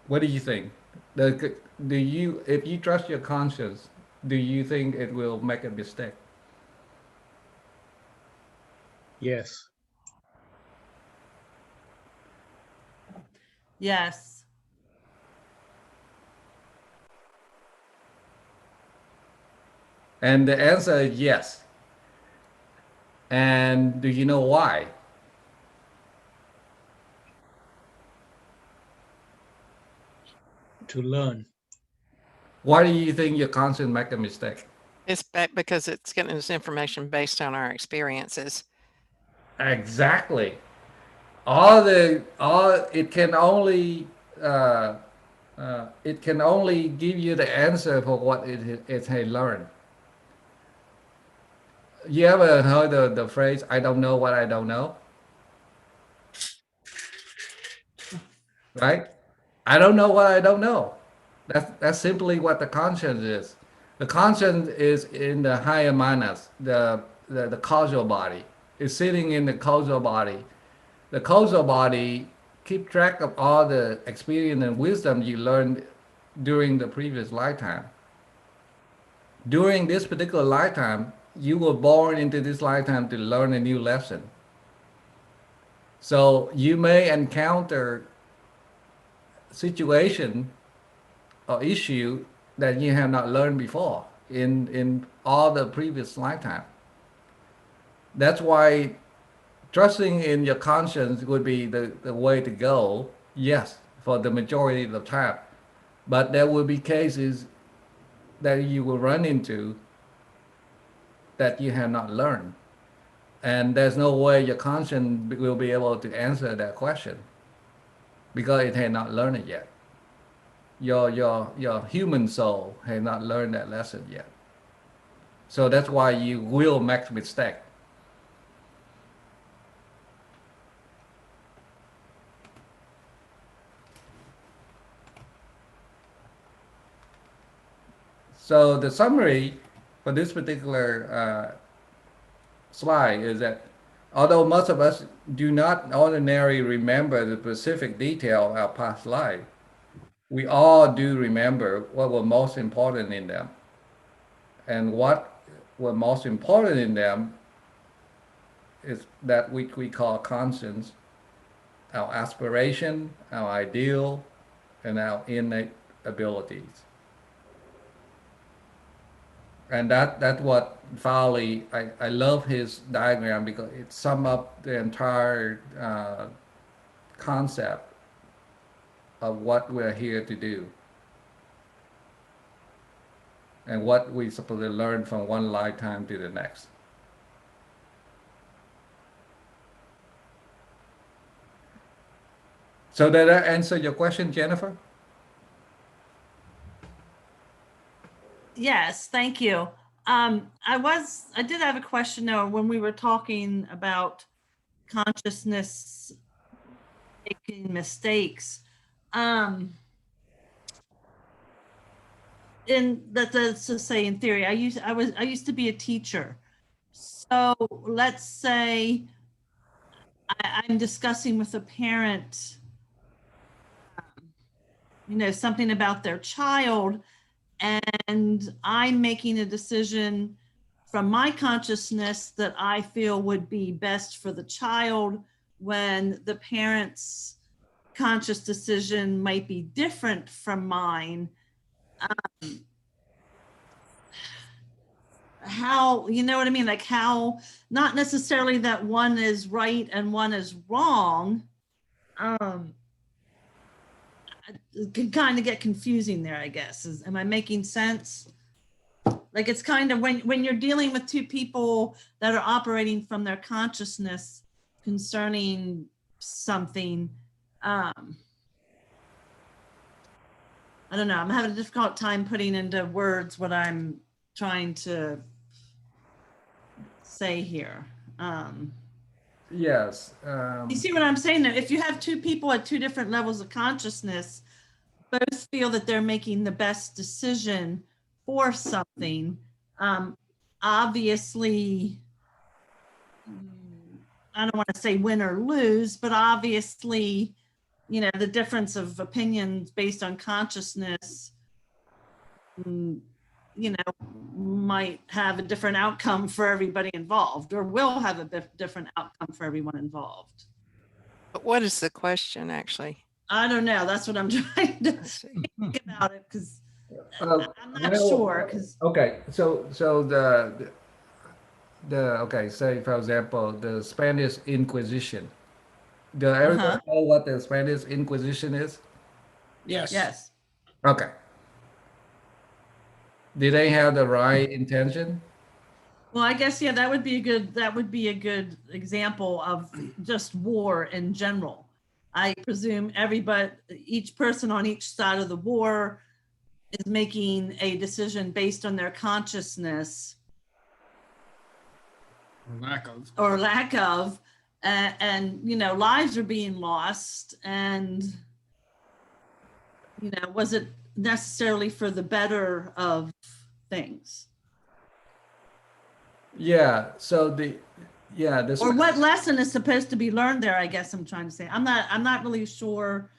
What do you think? Do you, if you trust your conscience, do you think it will make a mistake? Yes. Yes. And the answer is yes. And do you know why? To learn. Why do you think your conscience make a mistake? It's because it's getting us information based on our experiences. Exactly. All uh, it can only give you the answer for what it has learned. You ever heard the phrase "I don't know what I don't know"? Right? I don't know what I don't know. That's simply what the conscience is. The conscience is in the higher manas, the causal body. It's sitting in the causal body. The causal body keep track of all the experience and wisdom you learned during the previous lifetime. During this particular lifetime, you were born into this lifetime to learn a new lesson. So you may encounter situation or issue that you have not learned before in all the previous lifetime. That's why trusting in your conscience would be the way to go, yes, for the majority of the time. But there will be cases that you will run into that you have not learned. And there's no way your conscience will be able to answer that question because it had not learned it yet. Your human soul has not learned that lesson yet. So that's why you will make mistake. So the summary for this particular slide is that although most of us do not ordinarily remember the specific detail of our past life, we all do remember what was most important in them. And what was most important in them is that which we call conscience, our aspiration, our ideal, and our innate abilities. And that's what Fowley, I love his diagram because it sums up the entire concept of what we're here to do and what we're supposed to learn from one lifetime to the next. So did that answer your question, Jennifer? Yes, thank you. I did have a question though, when we were talking about consciousness making mistakes. That's to say in theory, I used to be a teacher. So let's say I'm discussing with a parent, something about their child, and I'm making a decision from my consciousness that I feel would be best for the child, when the parent's conscious decision might be different from mine. How, you know what I mean? Like how, not necessarily that one is right and one is wrong. It can kind of get confusing there, I guess. Am I making sense? Like it's kind of when you're dealing with two people that are operating from their consciousness concerning something, I don't know, I'm having a difficult time putting into words what I'm trying to say here. Yes. You see what I'm saying? If you have two people at two different levels of consciousness, both feel that they're making the best decision for something, obviously, I don't want to say win or lose, but obviously, the difference of opinions based on consciousness, might have a different outcome for everybody involved, or will have a different outcome for everyone involved. But what is the question actually? I don't know. That's what I'm trying to Let's see. think about it, because I'm not sure. Because Okay, so okay, say for example, the Spanish Inquisition. Does everybody know what the Spanish Inquisition is? yes, Okay. Did they have the right intention? well, I guess that would be a good example of just war in general. I presume each person on each side of the war is making a decision based on their consciousness or lack of, and lives are being lost, and was it necessarily for the better of things. Yeah. So this. Or what lesson is supposed to be learned there, I guess I'm trying to say. I'm not really sure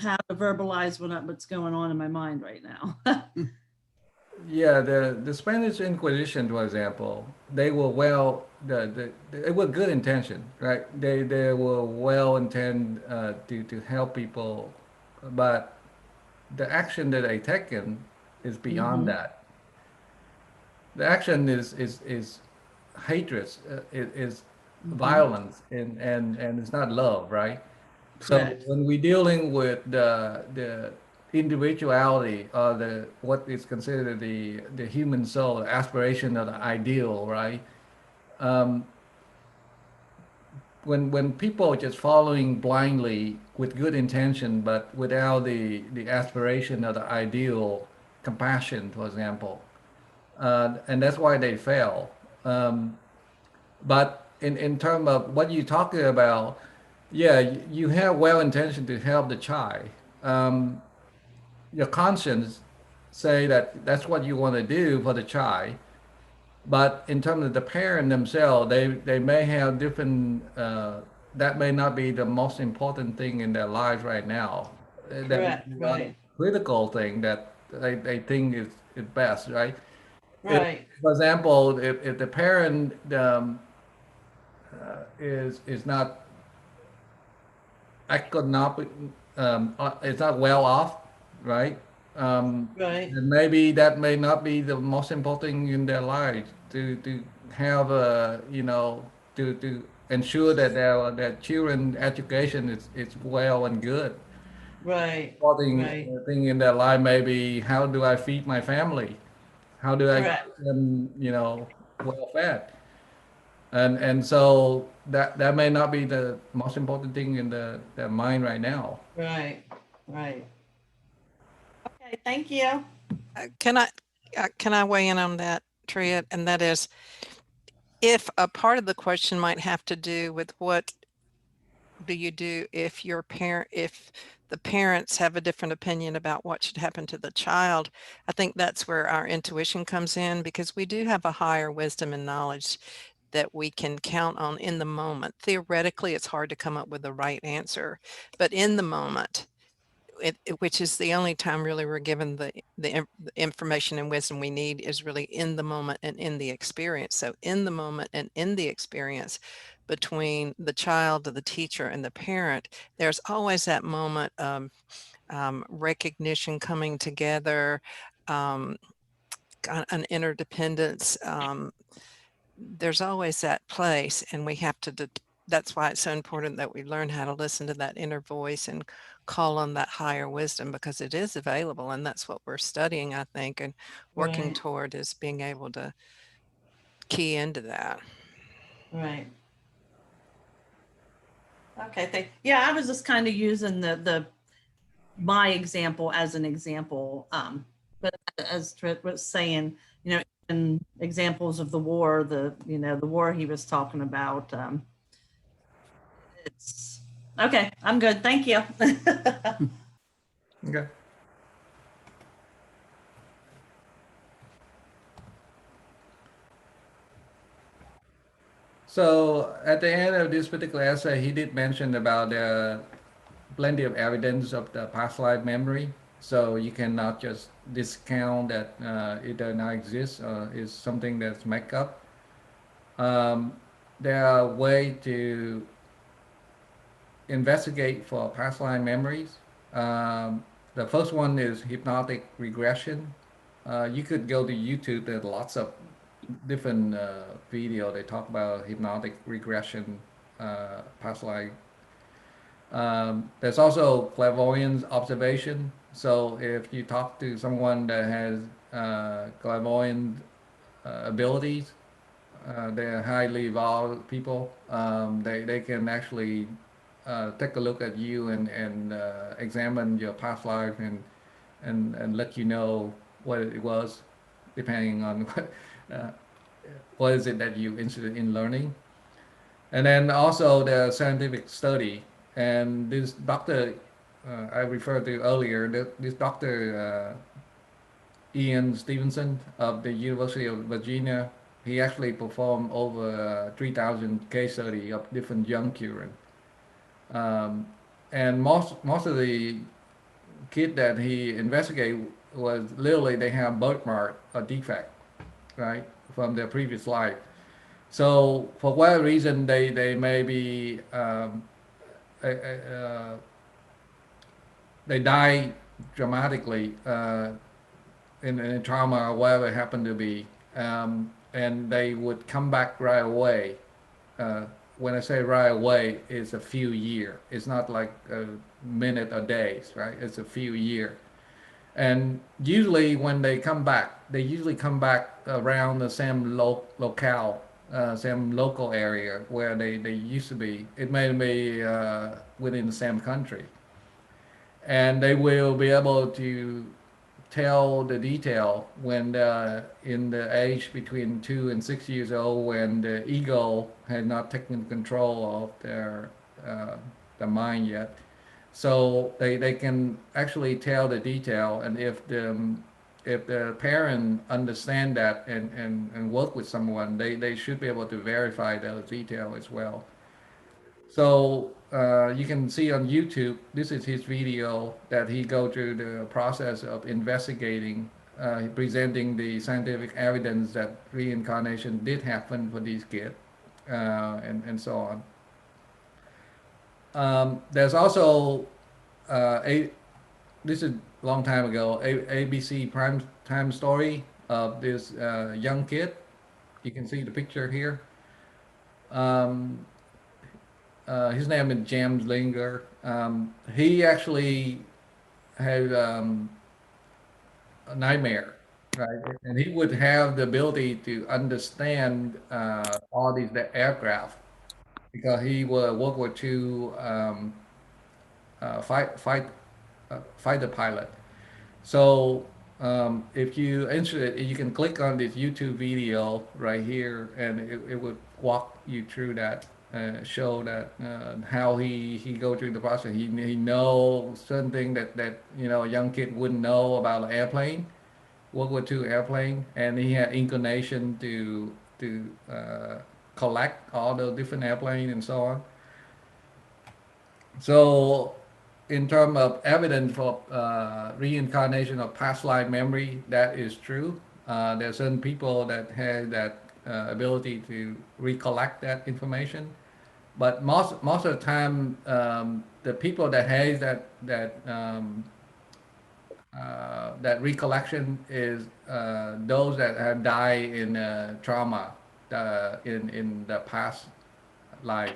how to verbalize what's going on in my mind right now. Yeah, the Spanish Inquisition, for example, they were they were good intention, right? They were well intended to help people, but the action that they taken is beyond that. The action is hatred, is violence, and it's not love, right? So Correct. when we're dealing with the individuality or the what is considered the human soul, aspiration of the ideal, right? Um, when people are just following blindly with good intention, but without the aspiration of the ideal, compassion, for example, and that's why they fail. But in terms of what you're talking about, yeah, you have well intention to help the child. Um, your conscience say that that's what you want to do for the child, but in terms of the parent themselves, they may have different. That may not be the most important thing in their lives right now. That may Correct. be not a Right. critical thing that they think is best, right? If, Right. for example, if the parent is not economic, it's not well off, right? Right. And maybe that may not be the most important thing in their lives to have to ensure that their children education is well and good. Right. Important Right. thing in their life maybe how do I feed my family? How do I Correct. keep them, well fed? And so that may not be the most important thing in their mind right now. Right. Right. Okay. Thank you. Can I weigh in on that, Triet? And that is, if a part of the question might have to do with what do you do if if the parents have a different opinion about what should happen to the child, I think that's where our intuition comes in, because we do have a higher wisdom and knowledge that we can count on in the moment. Theoretically, it's hard to come up with the right answer, but in the moment, which is the only time really we're given the information and wisdom we need, is really in the moment and in the experience. So in the moment and in the experience between the child, the teacher, and the parent, there's always that moment of recognition, coming together, an interdependence. There's always that place, and we have to that's why it's so important that we learn how to listen to that inner voice and call on that higher wisdom, because it is available, and that's what we're studying, I think, and working Right. toward, is being able to key into that. Right. Okay. Yeah, I was just kind of using my example as an example. But as Trent was saying, in examples of the war, the war he was talking about, it's okay. I'm good. Thank you. Okay. So at the end of this particular essay, he did mention about plenty of evidence of the past life memory. So you cannot just discount that it does not exist or is something that's make up. There are ways to investigate for past life memories. The first one is hypnotic regression. You could go to YouTube. There's lots of different video. They talk about hypnotic regression, past life. There's also clairvoyance observation. So if you talk to someone that has clairvoyant abilities, they're highly evolved people. They can actually take a look at you and examine your past life and let you know what it was, depending on what is it that you're interested in learning. And then also the scientific study. And this doctor I referred to earlier, this Dr. Ian Stevenson of the University of Virginia, he actually performed over 3,000 case study of different young children. Um, and most of the kid that he investigated was literally they have birthmark or defect, right, from their previous life. So for whatever reason, they may be uh, uh, they die dramatically in trauma or whatever it happened to be, and they would come back right away. Uh, when I say right away, it's a few years. It's not like a minute or days, right? It's a few years. And usually when they come back, they usually come back around the same locale, same local area where they used to be. It may be within the same country. And they will be able to tell the detail when in the age between 2 and 6 years old, when the ego had not taken control of their mind yet. So they can actually tell the detail, and if the parent understand that and work with someone, they should be able to verify those detail as well. So you can see on YouTube, this is his video that he go through the process of investigating, presenting the scientific evidence that reincarnation did happen for these kids, and so on. There's also a this is a long time ago, ABC prime time story of this young kid. You can see the picture here. Um, his name is James Lingard. He actually had a nightmare, right? And he would have the ability to understand all these aircraft because he was a World War II fighter pilot. So if you interested, you can click on this YouTube video right here, and it would walk you through that, show that how he go through the process. He know certain thing that a young kid wouldn't know about an airplane, World War II airplane, and he had inclination to collect all the different airplanes and so on. So, in terms of evidence for reincarnation of past life memory, that is true. There are certain people that have that ability to recollect that information, but most of the time, the people that have that recollection is those that have died in trauma in the past life,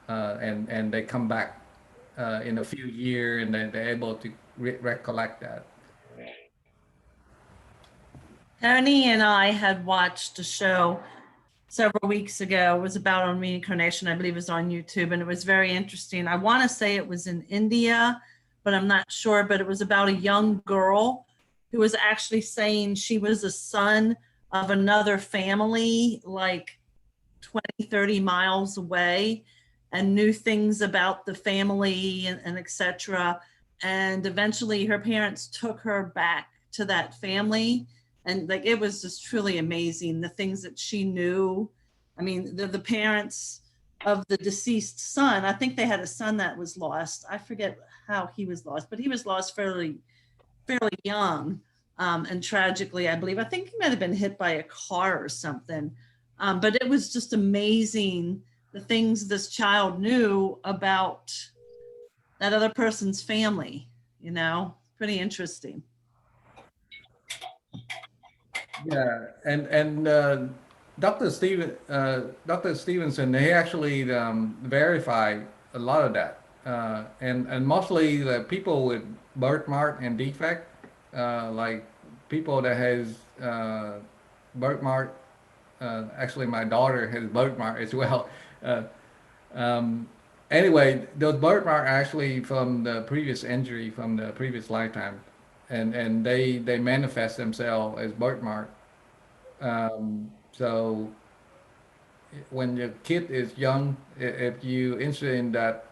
and they come back in a few years, and they're able to recollect that. Tony and I had watched a show several weeks ago. It was about on reincarnation. I believe it was on YouTube, and it was very interesting. I want to say it was in India, but I'm not sure. But it was about a young girl who was actually saying she was a son of another family, like 20, 30 miles away, and knew things about the family and etc. And eventually her parents took her back to that family. And like, it was just truly amazing, the things that she knew. I mean, the parents of the deceased son, I think they had a son that was lost. I forget how he was lost, but he was lost fairly young, and tragically, I believe. I think he might have been hit by a car or something. But it was just amazing the things this child knew about that other person's family, pretty interesting. Yeah, and Dr. Stevenson, he actually verified a lot of that, and mostly the people with birthmark and defect, like people that has birthmark. Actually, my daughter has birthmark as well. Uh, um, anyway, those birthmark are actually from the previous injury from the previous lifetime, and they manifest themselves as birthmark. So when your kid is young, if you interested in that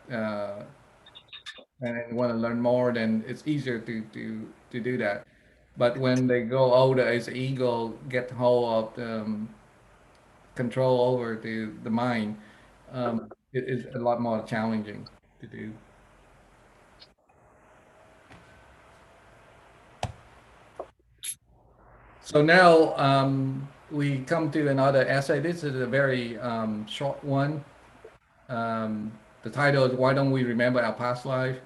and want to learn more, then it's easier to do that. But when they grow older, as the ego get hold of control over the mind, it is a lot more challenging to do. So now we come to another essay. This is a very short one. The title is "Why Don't We Remember Our Past Life?"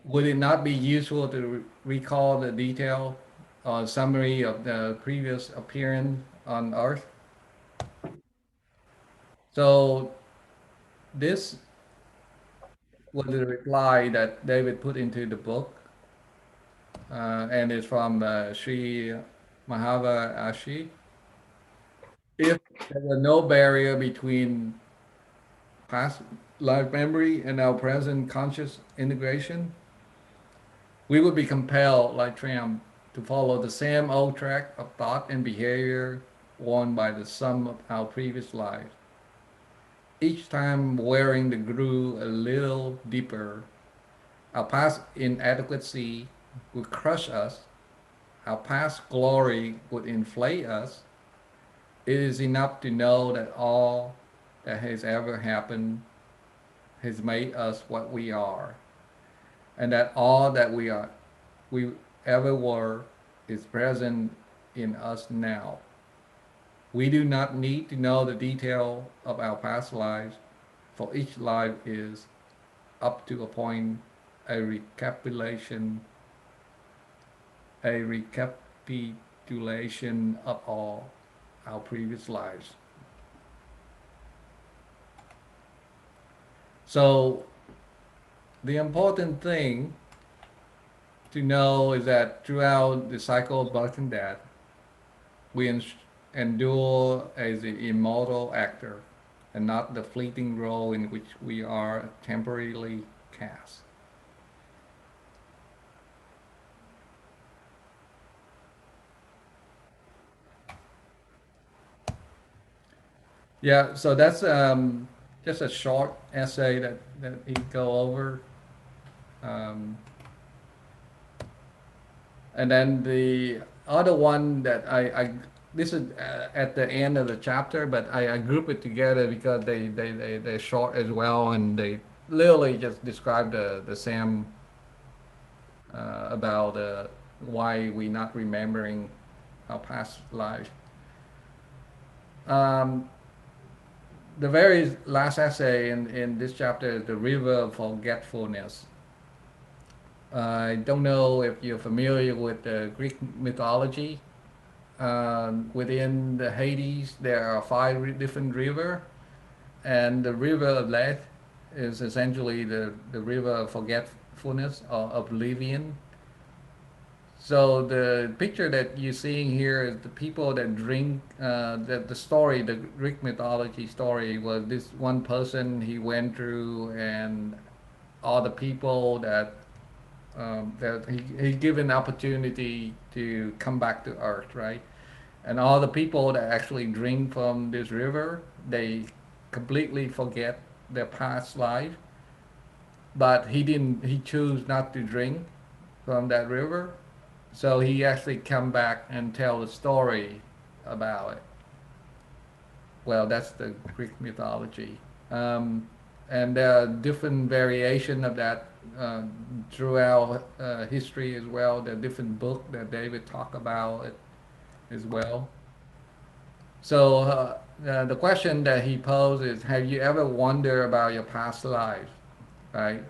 Would it not be useful to recall the detail or summary of the previous appearance on Earth? So this was the reply that David put into the book, and it's from Sri Mahava Ashi. If there were no barrier between past life memory and our present conscious integration, we would be compelled, like Tram, to follow the same old track of thought and behavior worn by the sum of our previous lives. Each time wearing the groove a little deeper, our past inadequacy would crush us, our past glory would inflate us. It is enough to know that all that has ever happened has made us what we are, and that all that we ever were is present in us now. We do not need to know the detail of our past lives, for each life is, up to a point, a recapitulation of all our previous lives. So the important thing to know is that throughout the cycle of birth and death, we endure as the immortal actor and not the fleeting role in which we are temporarily cast. Yeah, so that's just a short essay that he go over. Um, and then the other one that this is at the end of the chapter, but I group it together because they're short as well, and they literally just describe the same about why we not remembering our past life. The very last essay in this chapter is the River Forgetfulness. I don't know if you're familiar with the Greek mythology. Within the Hades, there are 5 different rivers, and the river of Lethe is essentially the river of forgetfulness or oblivion. So the picture that you're seeing here is the people that drink. The story, the Greek mythology story, was this one person he went through, and all the people that he given opportunity to come back to Earth, right? And all the people that actually drink from this river, they completely forget their past life. But he didn't. He chose not to drink from that river, so he actually come back and tell the story about it. Well, that's the Greek mythology, and there are different variation of that throughout history as well. There are different books that David talk about it as well. So the question that he posed is, have you ever wondered about your past life, right?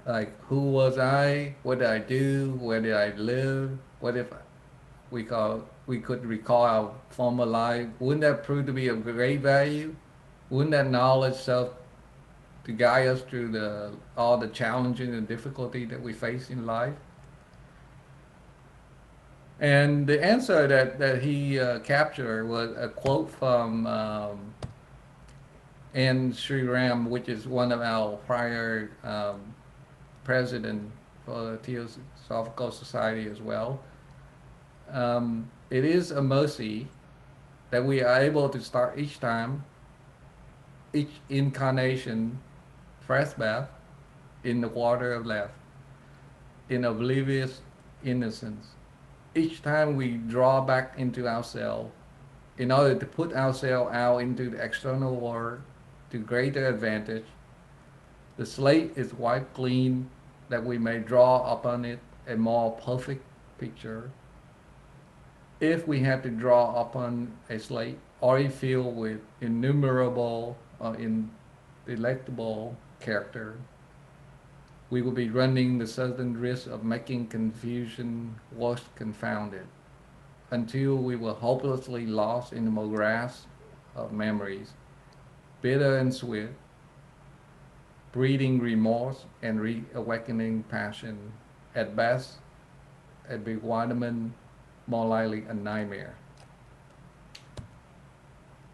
Like, who was I? What did I do? Where did I live? What if we could recall our former life? Wouldn't that prove to be of great value? Wouldn't that knowledge serve to guide us through all the challenges and difficulty that we face in life? And the answer that he captured was a quote from N. Sri Ram, which is one of our prior president for the Theosophical Society as well. It is a mercy that we are able to start each time, each incarnation, fresh bath in the water of life, in oblivious innocence. Each time we draw back into ourselves in order to put ourselves out into the external world to greater advantage, the slate is wiped clean that we may draw upon it a more perfect picture. If we had to draw upon a slate already filled with innumerable or indelectable character, we will be running the certain risk of making confusion worse confounded until we were hopelessly lost in the morass of memories, bitter and sweet, breeding remorse and reawakening passion. At best, a bewilderment, more likely a nightmare.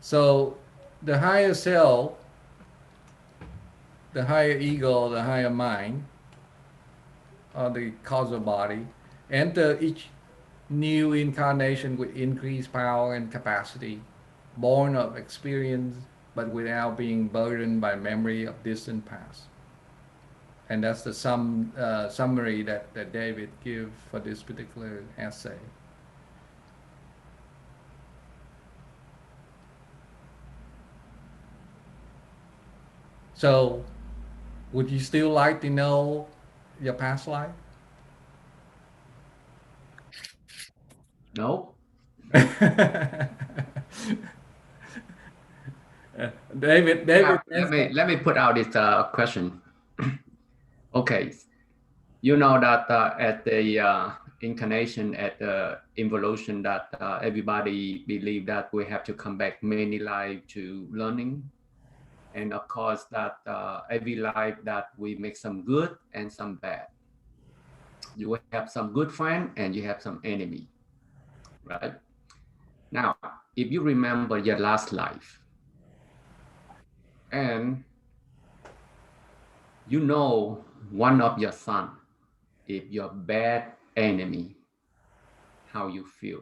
So the higher self, the higher ego, the higher mind, or the causal body, enter each new incarnation with increased power and capacity, born of experience, but without being burdened by memory of distant past. And that's the summary that David give for this particular essay. So, would you still like to know your past life? No. David, Yeah, let me put out this question. Okay, you know that at the incarnation, at the involution, that everybody believe that we have to come back many lives to learning, and of course that every life that we make some good and some bad. You will have some good friend and you have some enemy, right? Now, if you remember your last life, and you know one of your son, if your bad enemy, how you feel.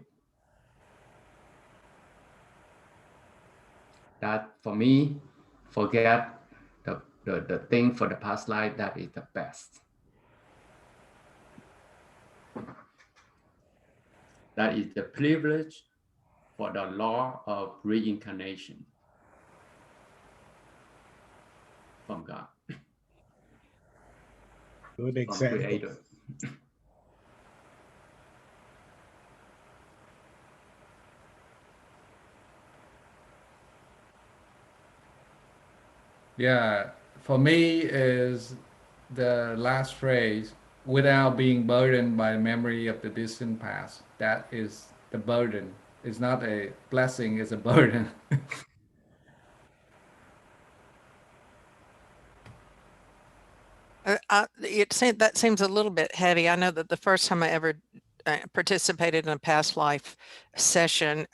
That for me, forget the thing for the past life, that is the best. That is the privilege for the law of reincarnation from God, Good from example. Creator. Yeah, for me is the last phrase, without being burdened by the memory of the distant past. That is the burden. It's not a blessing, it's a burden. That seems a little bit heavy. I know that the first time I ever participated in a past life session,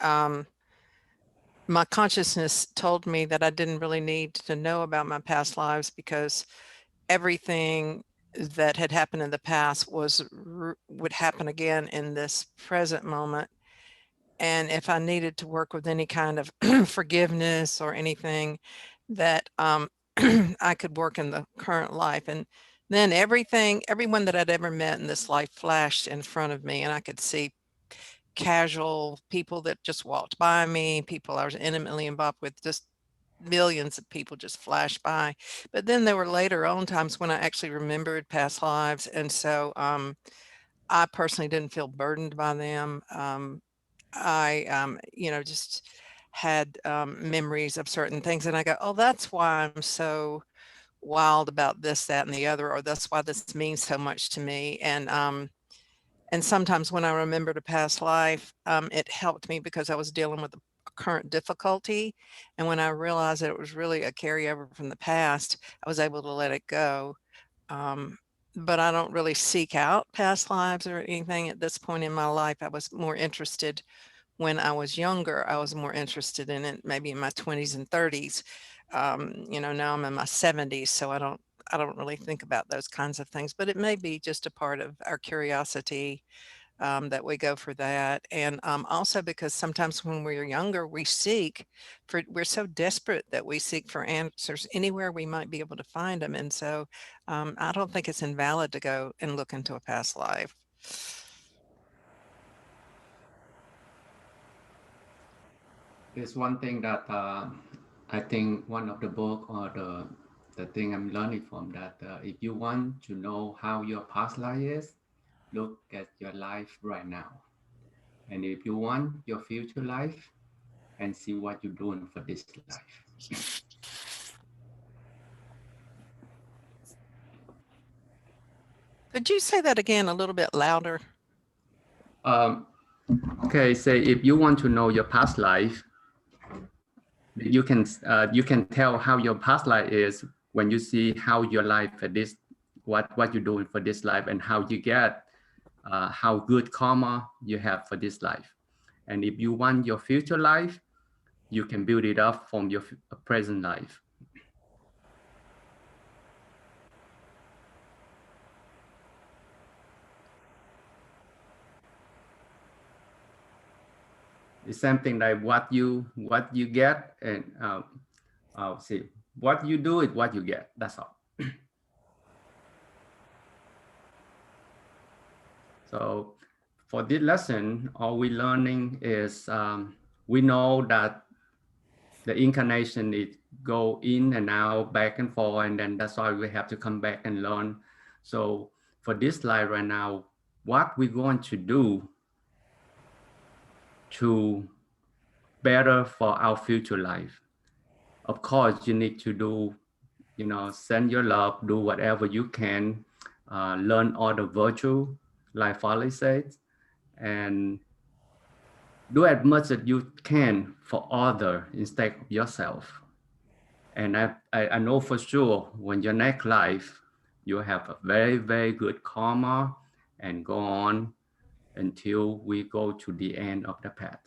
my consciousness told me that I didn't really need to know about my past lives because everything that had happened in the past would happen again in this present moment. And if I needed to work with any kind of forgiveness or anything, that I could work in the current life. And then everyone that I'd ever met in this life flashed in front of me, and I could see casual people that just walked by me, people I was intimately involved with, just millions of people just flashed by. But then there were later on times when I actually remembered past lives. And so I personally didn't feel burdened by them. I, just had memories of certain things, and I go, oh, that's why I'm so wild about this, that, and the other, or that's why this means so much to me. And sometimes when I remembered a past life, it helped me because I was dealing with a current difficulty. And when I realized that it was really a carryover from the past, I was able to let it go. But I don't really seek out past lives or anything at this point in my life. I was more interested when I was younger. I was more interested in it maybe in my 20s and 30s. Now I'm in my 70s, so I don't really think about those kinds of things, but it may be just a part of our curiosity that we go for that. And also because sometimes when we're younger, we're so desperate that we seek for answers anywhere we might be able to find them. And so I don't think it's invalid to go and look into a past life. There's one thing that I think one of the book or the thing I'm learning from that if you want to know how your past life is, look at your life right now. And if you want your future life, and see what you're doing for this life. Could you say that again a little bit louder? Okay, say if you want to know your past life, you can tell how your past life is when you see how your life at this, what you're doing for this life, and how you get how good karma you have for this life. And if you want your future life, you can build it up from your present life. It's something like what you get, and see, what you do is what you get. That's all. So for this lesson, all we're learning is we know that the incarnation is go in and out, back and forth, and then that's why we have to come back and learn. So for this life right now, what we're going to do to better for our future life. Of course, you need to do, send your love, do whatever you can, learn all the virtue, like Folly said, and do as much as you can for other instead of yourself. And I know for sure when your next life, you have a very, very good karma and go on until we go to the end of the path.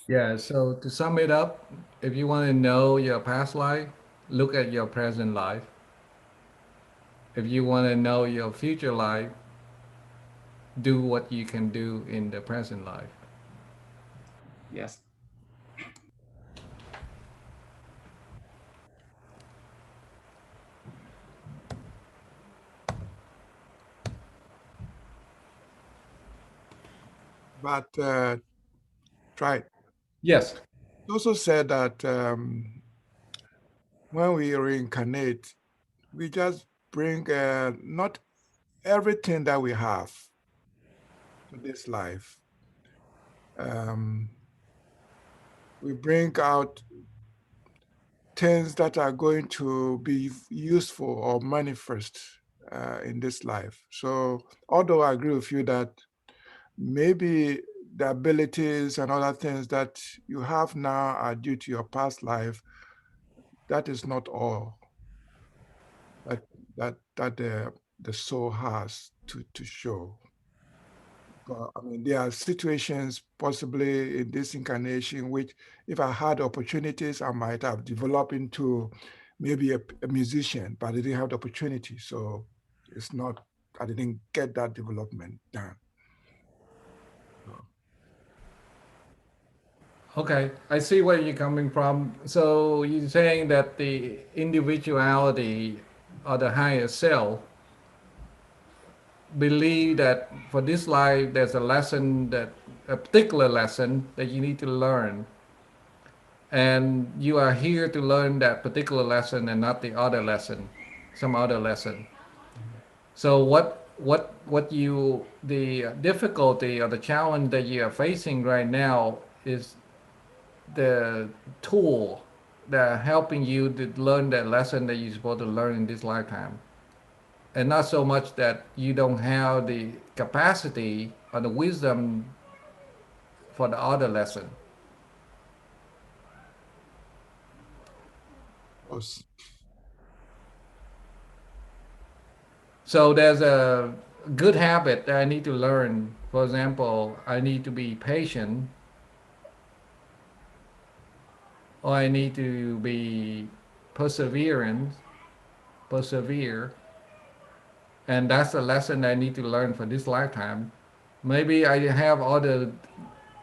Yeah, so to sum it up, if you want to know your past life, look at your present life. If you want to know your future life, do what you can do in the present life. Yes. But Triet. Yes. It also said that when we reincarnate, we just bring not everything that we have to this life. We bring out things that are going to be useful or manifest in this life. So although I agree with you that maybe the abilities and other things that you have now are due to your past life, that is not all that the soul has to show. I mean, there are situations possibly in this incarnation which, if I had opportunities, I might have developed into maybe a musician, but I didn't have the opportunity. So it's not, I didn't get that development done. Okay, I see where you're coming from. So you're saying that the individuality or the higher self believe that for this life there's a lesson, that a particular lesson that you need to learn, and you are here to learn that particular lesson and not the other lesson, some other lesson. So the difficulty or the challenge that you are facing right now is the tool that are helping you to learn that lesson that you're supposed to learn in this lifetime, and not so much that you don't have the capacity or the wisdom for the other lesson. Yes. So there's a good habit that I need to learn. For example, I need to be patient, or I need to be persevere, and that's a lesson I need to learn for this lifetime. Maybe I have other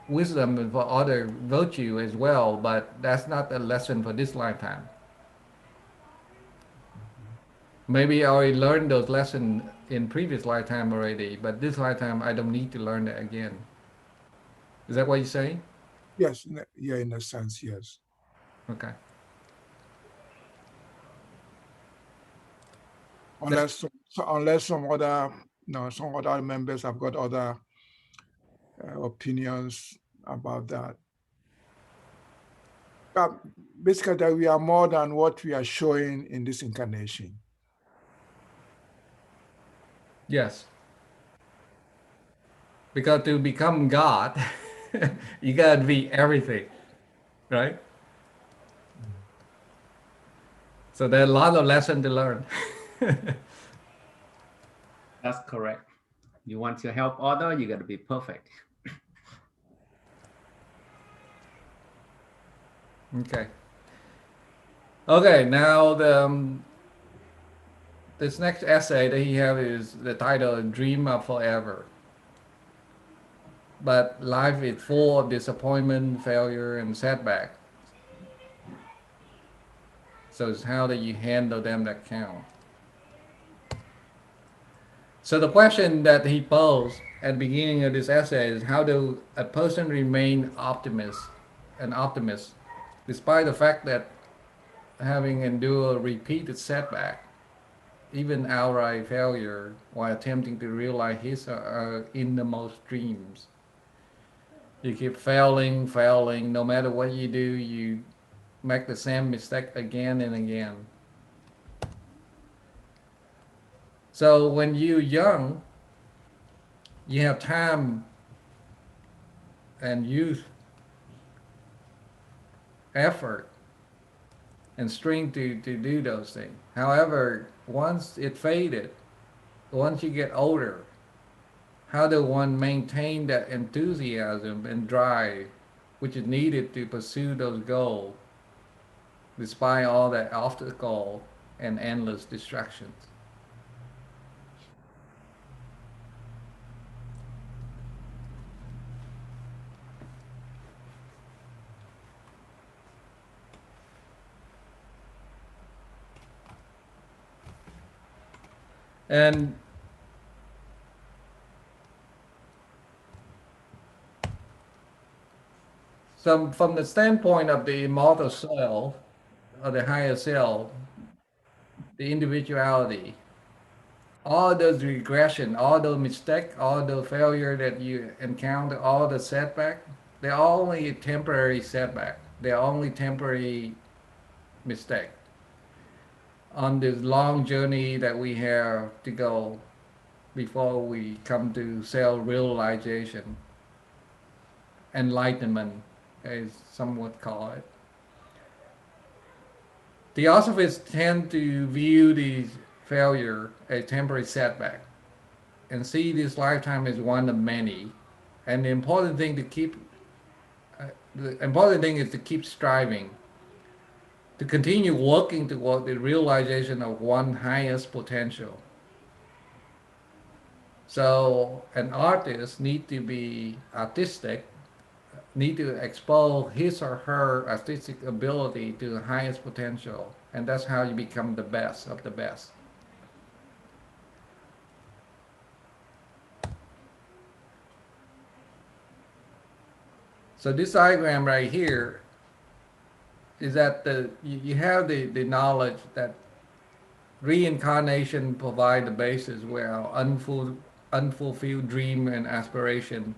wisdom and for other virtue as well, but that's not a lesson for this lifetime. Maybe I already learned those lessons in previous lifetime already, but this lifetime I don't need to learn that again. Is that what you're saying? Yes, yeah, in a sense, yes. Okay. Unless some other, some other members have got other opinions about that. Basically, that we are more than what we are showing in this incarnation. Yes. Because to become God, you gotta be everything, right? So there are a lot of lessons to learn. That's correct. You want to help other, you got to be perfect. Okay. Okay, now this next essay that he have is the title Dream of Forever. But life is full of disappointment, failure, and setback. So it's how do you handle them that count. So the question that he posed at the beginning of this essay is how do a person remain an optimist, despite the fact that having endured repeated setback, even outright failure, while attempting to realize his innermost dreams. You keep failing, no matter what you do, you make the same mistake again and again. So when you're young, you have time and youth, effort, and strength to do those things. However, once it faded, once you get older, how do one maintain that enthusiasm and drive which is needed to pursue those goals despite all that obstacle and endless distractions? And so from the standpoint of the immortal self, or the higher self, the individuality, all those regression, all those mistakes, all the failure that you encounter, all the setback, they're only temporary setback. They're only temporary mistake on this long journey that we have to go before we come to self-realization, enlightenment, as some would call it. Theosophists tend to view these failure as temporary setback and see this lifetime as one of many. And the important thing is to keep striving, to continue working toward the realization of one's highest potential. So an artist need to be artistic, need to expose his or her artistic ability to the highest potential. And that's how you become the best of the best. So this diagram right here is that you have the knowledge that reincarnation provide the basis where our unfulfilled dream and aspiration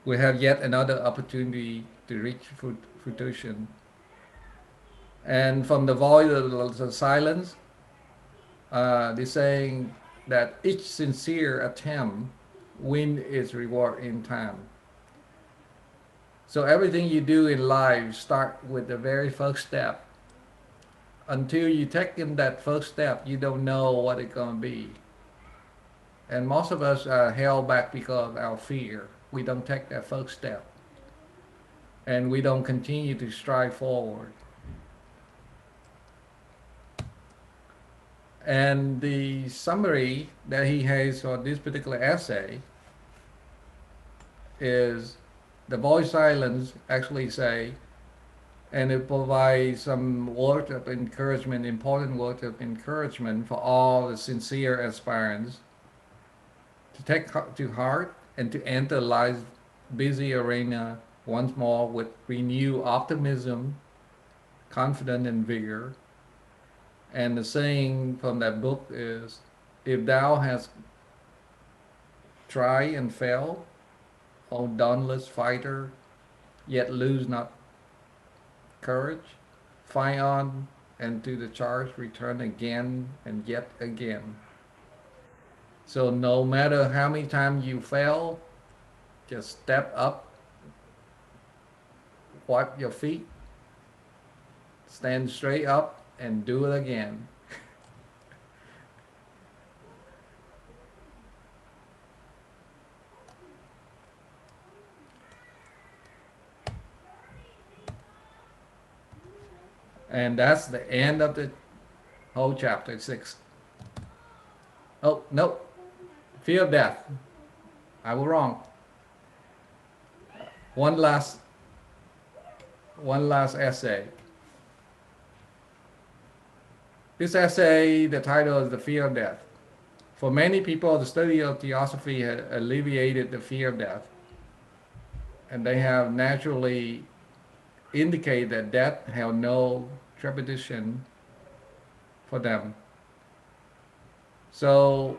will have yet another opportunity to reach fruition. And from the void of the silence, they're saying that each sincere attempt wins its reward in time. So everything you do in life start with the very first step. Until you take in that first step, you don't know what it's going to be. And most of us are held back because of our fear. We don't take that first step. And we don't continue to strive forward. And the summary that he has for this particular essay is the voice silence actually say, and it provides some word of encouragement, important word of encouragement for all the sincere aspirants to take to heart and to enter life's busy arena once more with renewed optimism, confidence, and vigor. And the saying from that book is, if thou hast tried and failed, O dauntless fighter, yet lose not courage, fight on, and to the charge return again and yet again. So no matter how many times you fail, just step up, wipe your feet, stand straight up, and do it again. And that's the end of the whole chapter 6. Oh, no. Fear of death. I was wrong. One last essay. This essay, the title is The Fear of Death. For many people, the study of Theosophy has alleviated the fear of death, and they have naturally indicated that death have no trepidation for them. So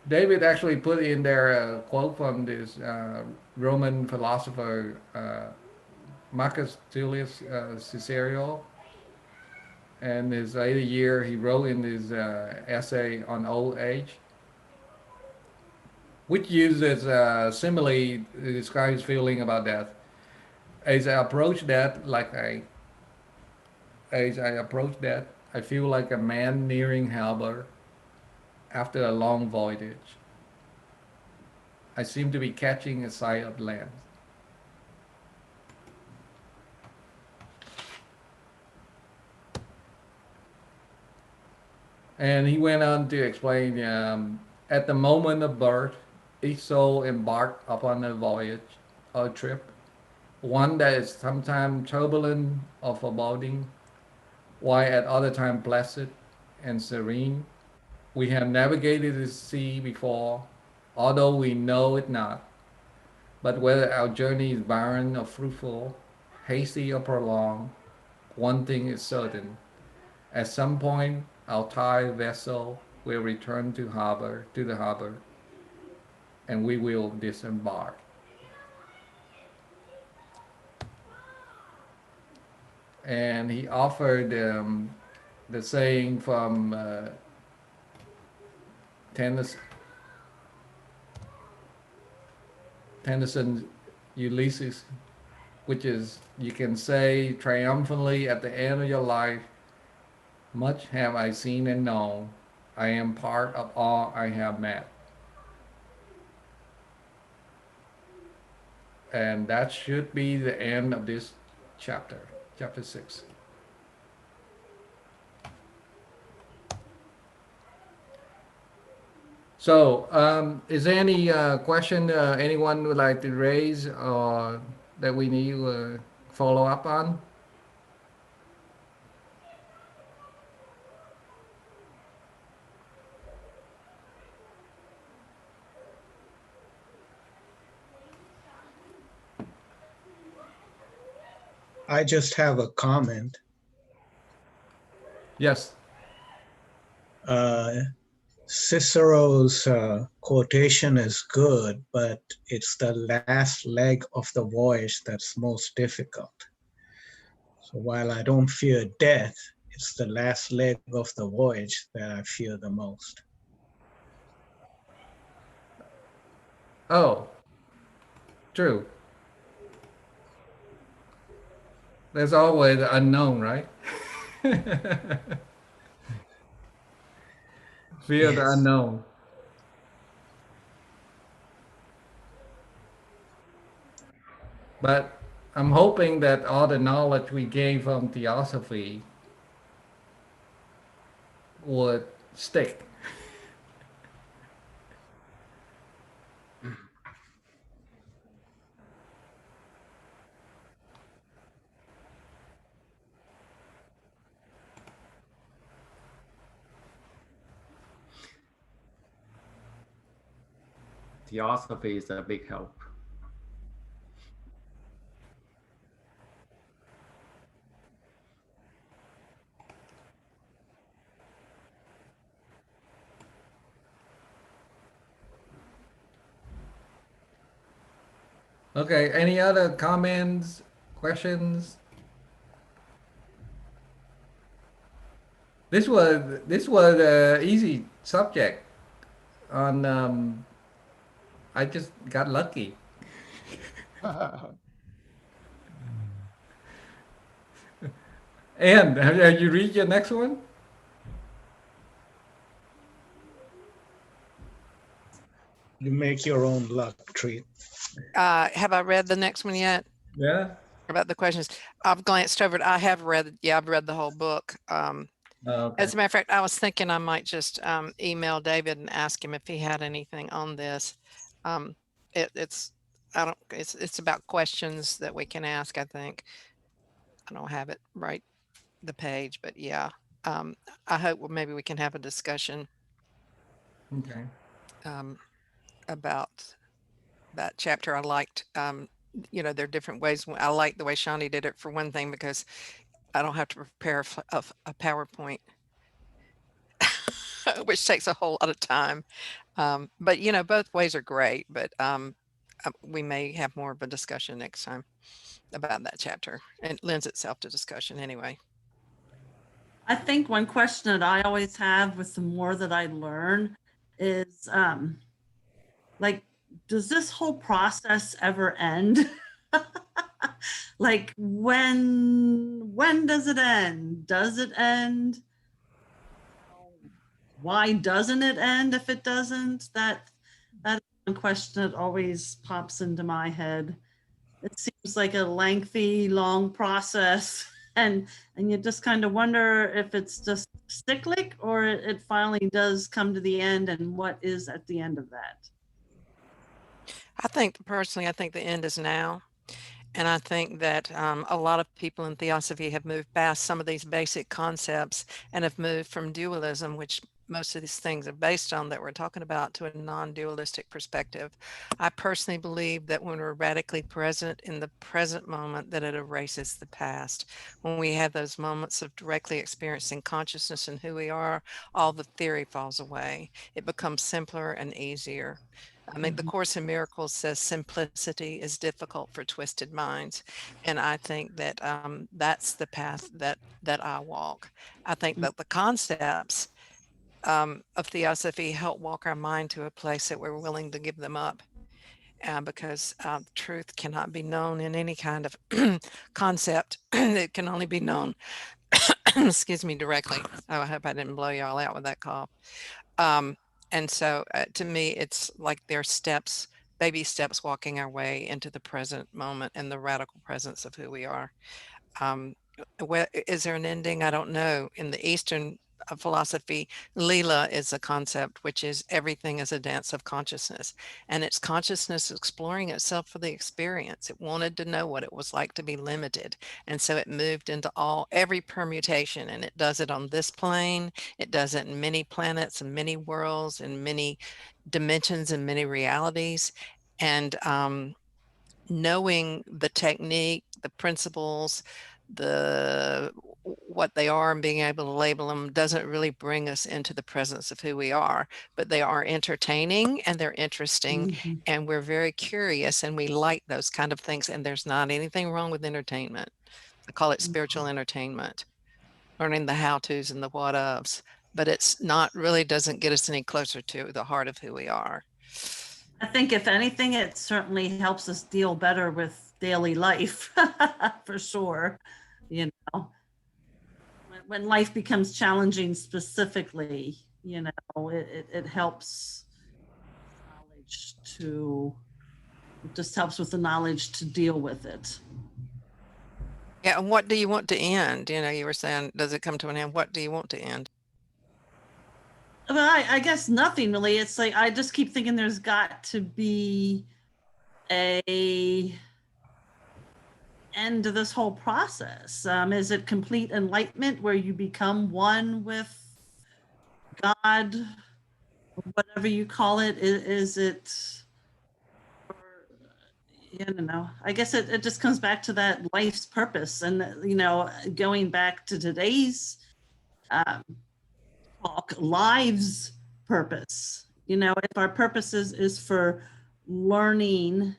David actually put in there a quote from this Roman philosopher Marcus Tullius Cicero. And his later year, he wrote in his essay on old age, which uses simile to describe his feeling about death. As I approach death, I feel like a man nearing harbor after a long voyage. I seem to be catching a sight of land. And he went on to explain, at the moment of birth, each soul embarked upon a voyage or trip, one that is sometimes turbulent or foreboding, while at other times placid and serene. We have navigated the sea before, although we know it not. But whether our journey is barren or fruitful, hasty or prolonged, one thing is certain. At some point, our tired vessel will return to the harbor, and we will disembark. And he offered the saying from Tennyson's Ulysses, which is, you can say triumphantly at the end of your life, much have I seen and known. I am part of all I have met. And that should be the end of this chapter, chapter 6. So, is there any question anyone would like to raise or that we need to follow up on? I just have a comment. Yes. Cicero's quotation is good, but it's the last leg of the voyage that's most difficult. So while I don't fear death, it's the last leg of the voyage that I fear the most. Oh, true. There's always the unknown, right? Fear the Yes. unknown. But I'm hoping that all the knowledge we gain from Theosophy would stick. Theosophy is a big help. Okay, any other comments, questions? This was a easy subject on I just got lucky. And have you read your next one? You make your own luck, Treat. Have I read the next one yet? Yeah. About the questions? I've glanced over it. I have read, yeah, I've read the whole book. Okay. As a matter of fact, I was thinking I might just email David and ask him if he had anything on this. It's about questions that we can ask, I think. I don't have it right, the page, but yeah. I hope maybe we can have a discussion Okay. about that chapter. I liked, you know, there are different ways. I like the way Shani did it, for one thing, because I don't have to prepare a PowerPoint, which takes a whole lot of time. But you know, both ways are great, but we may have more of a discussion next time about that chapter, and it lends itself to discussion anyway. I think one question that I always have with the more that I learn is like, does this whole process ever end? Like when does it end? Does it end? Why doesn't it end if it doesn't? That is one question that always pops into my head. It seems like a lengthy, long process, and you just kind of wonder if it's just cyclic or it finally does come to the end, and what is at the end of that. I think personally, I think the end is now. And I think that a lot of people in Theosophy have moved past some of these basic concepts and have moved from dualism, which most of these things are based on that we're talking about, to a non-dualistic perspective. I personally believe that when we're radically present in the present moment, that it erases the past. When we have those moments of directly experiencing consciousness and who we are, all the theory falls away. It becomes simpler and easier. I mean, the Course in Miracles says simplicity is difficult for twisted minds. And I think that that's the path that I walk. I think that the concepts of Theosophy help walk our mind to a place that we're willing to give them up. Because truth cannot be known in any kind of concept. It can only be known, excuse me, directly. Oh, I hope I didn't blow y'all out with that cough. And so to me, it's like they're steps, baby steps, walking our way into the present moment and the radical presence of who we are. Is there an ending? I don't know. In the Eastern philosophy, Lila is a concept, which is everything is a dance of consciousness, and it's consciousness exploring itself for the experience. It wanted to know what it was like to be limited, and so it moved into every permutation, and it does it on this plane. It does it in many planets and many worlds and many dimensions and many realities. And knowing the technique, the principles, what they are, and being able to label them doesn't really bring us into the presence of who we are, but they are entertaining and they're interesting, and we're very curious, and we like those kind of things. And there's not anything wrong with entertainment. I call it spiritual entertainment, learning the how-tos and the what-ofs, but it's not really, doesn't get us any closer to the heart of who we are. I think if anything, it certainly helps us deal better with daily life, for sure. You know, when life becomes challenging specifically, you know, it helps knowledge it just helps with the knowledge to deal with it. Yeah, and what do you want to end? You know, you were saying, does it come to an end? What do you want to end? I guess nothing really. It's like I just keep thinking there's got to be a end to this whole process. Is it complete enlightenment where you become one with God, whatever you call it? Is it? I don't know. I guess it just comes back to that life's purpose, and going back to today's talk, lives purpose. If our purpose is for learning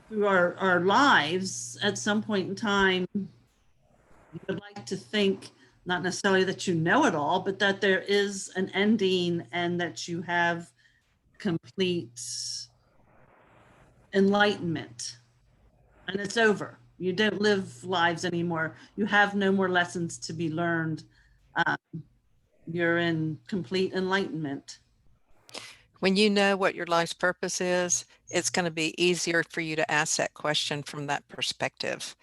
through our lives, at some point in time, you would like to think not necessarily that you know it all, but that there is an ending and that you have complete enlightenment and it's over. You don't live lives anymore. You have no more lessons to be learned. You're in complete enlightenment. When you know what your life's purpose is, it's going to be easier for you to ask that question from that perspective,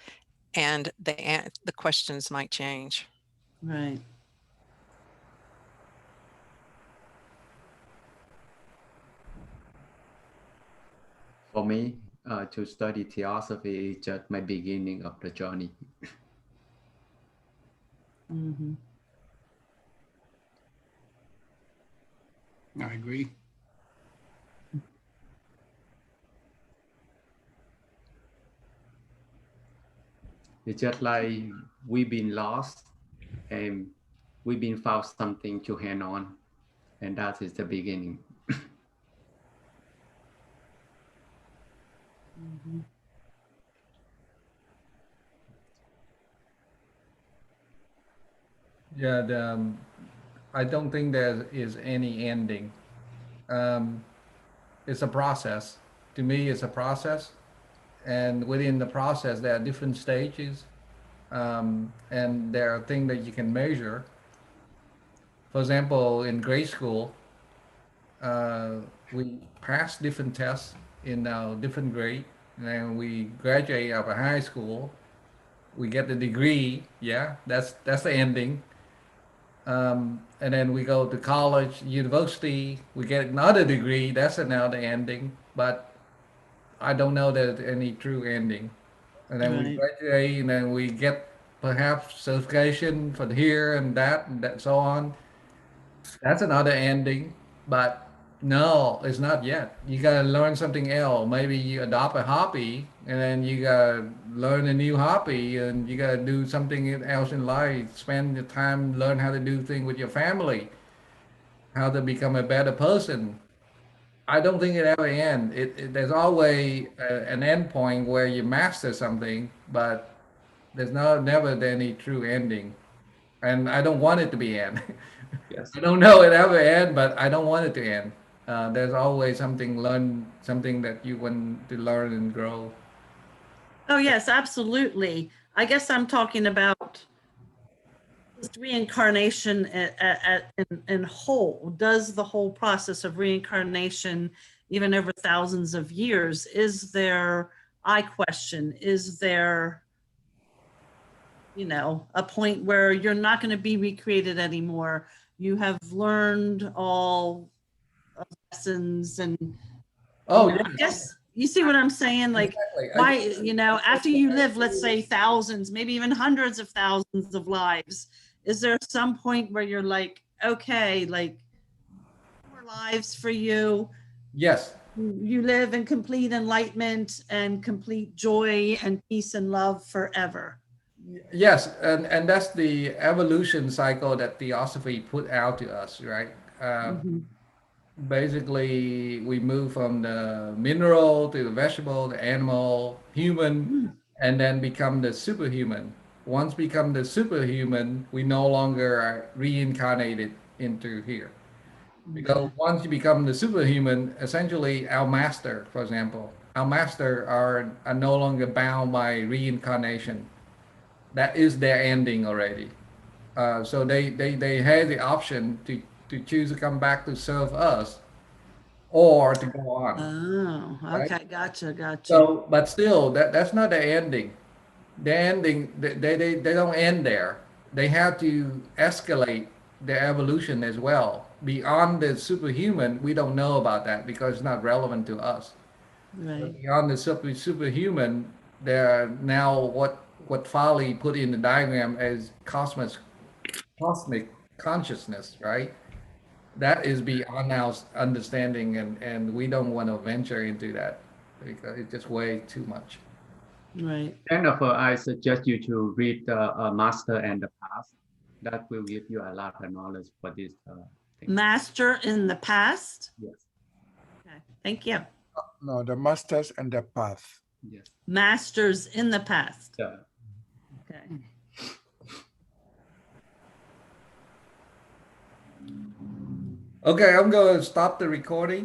and the questions might change. Right. For me, to study Theosophy is just my beginning of the journey. Mm-hmm. I agree. It's just like we've been lost and we've been found something to hand on, and that is the beginning. Mm-hmm. Yeah, I don't think there is any ending. It's a process. To me, it's a process, and within the process, there are different stages, and there are things that you can measure. For example, in grade school, we pass different tests in our different grade, and then we graduate out of high school. We get the degree. Yeah, that's the ending. And then we go to college, university, we get another degree. That's another ending, but I don't know that any true ending. And then we Right. graduate, and then we get perhaps certification for here and that so on. That's another ending, but no, it's not yet. You gotta learn something else. Maybe you adopt a hobby, and then you gotta learn a new hobby, and you gotta do something else in life. Spend the time, learn how to do things with your family, how to become a better person. I don't think it ever ends. There's always an end point where you master something, but there's never any true ending, and I don't want it to be end. Yes. I don't know it ever end, but I don't want it to end. There's always something that you want to learn and grow. Oh, yes, absolutely. I guess I'm talking about just reincarnation in whole. Does the whole process of reincarnation, even over thousands of years, is there, I question, is there, a point where you're not going to be recreated anymore? You have learned all lessons and Oh, I guess you see what I'm saying? Like, exactly. why, after you live, let's say thousands, maybe even hundreds of thousands of lives, is there some point where you're like, okay, like more lives for you? Yes. You live in complete enlightenment and complete joy and peace and love forever. Yes, and that's the evolution cycle that Theosophy put out to us, right? Mhm. Basically, we move from the mineral to the vegetable, the animal, human, and then become the superhuman. Once become the superhuman, we no longer are reincarnated into here. Because once you become the superhuman, essentially our master, for example, our master are no longer bound by reincarnation. That is their ending already. So they had the option to choose to come back to serve us or to go on, Oh, right? okay. Gotcha. So, but still, that's not the ending. The ending, they don't end there. They have to escalate their evolution as well. Beyond the superhuman, we don't know about that because it's not relevant to us. Right. Beyond the superhuman, there are now what Farley put in the diagram as cosmic consciousness, right? That is beyond our understanding, and we don't want to venture into that because it's just way too much. Right. Jennifer, I suggest you to read the Master and the Past. That will give you a lot of knowledge for this thing. Master in the past. Yes, Okay. Thank you. No, the masters and the path. yes. Masters in the past. Yeah. Okay. Okay, I'm going to stop the recording.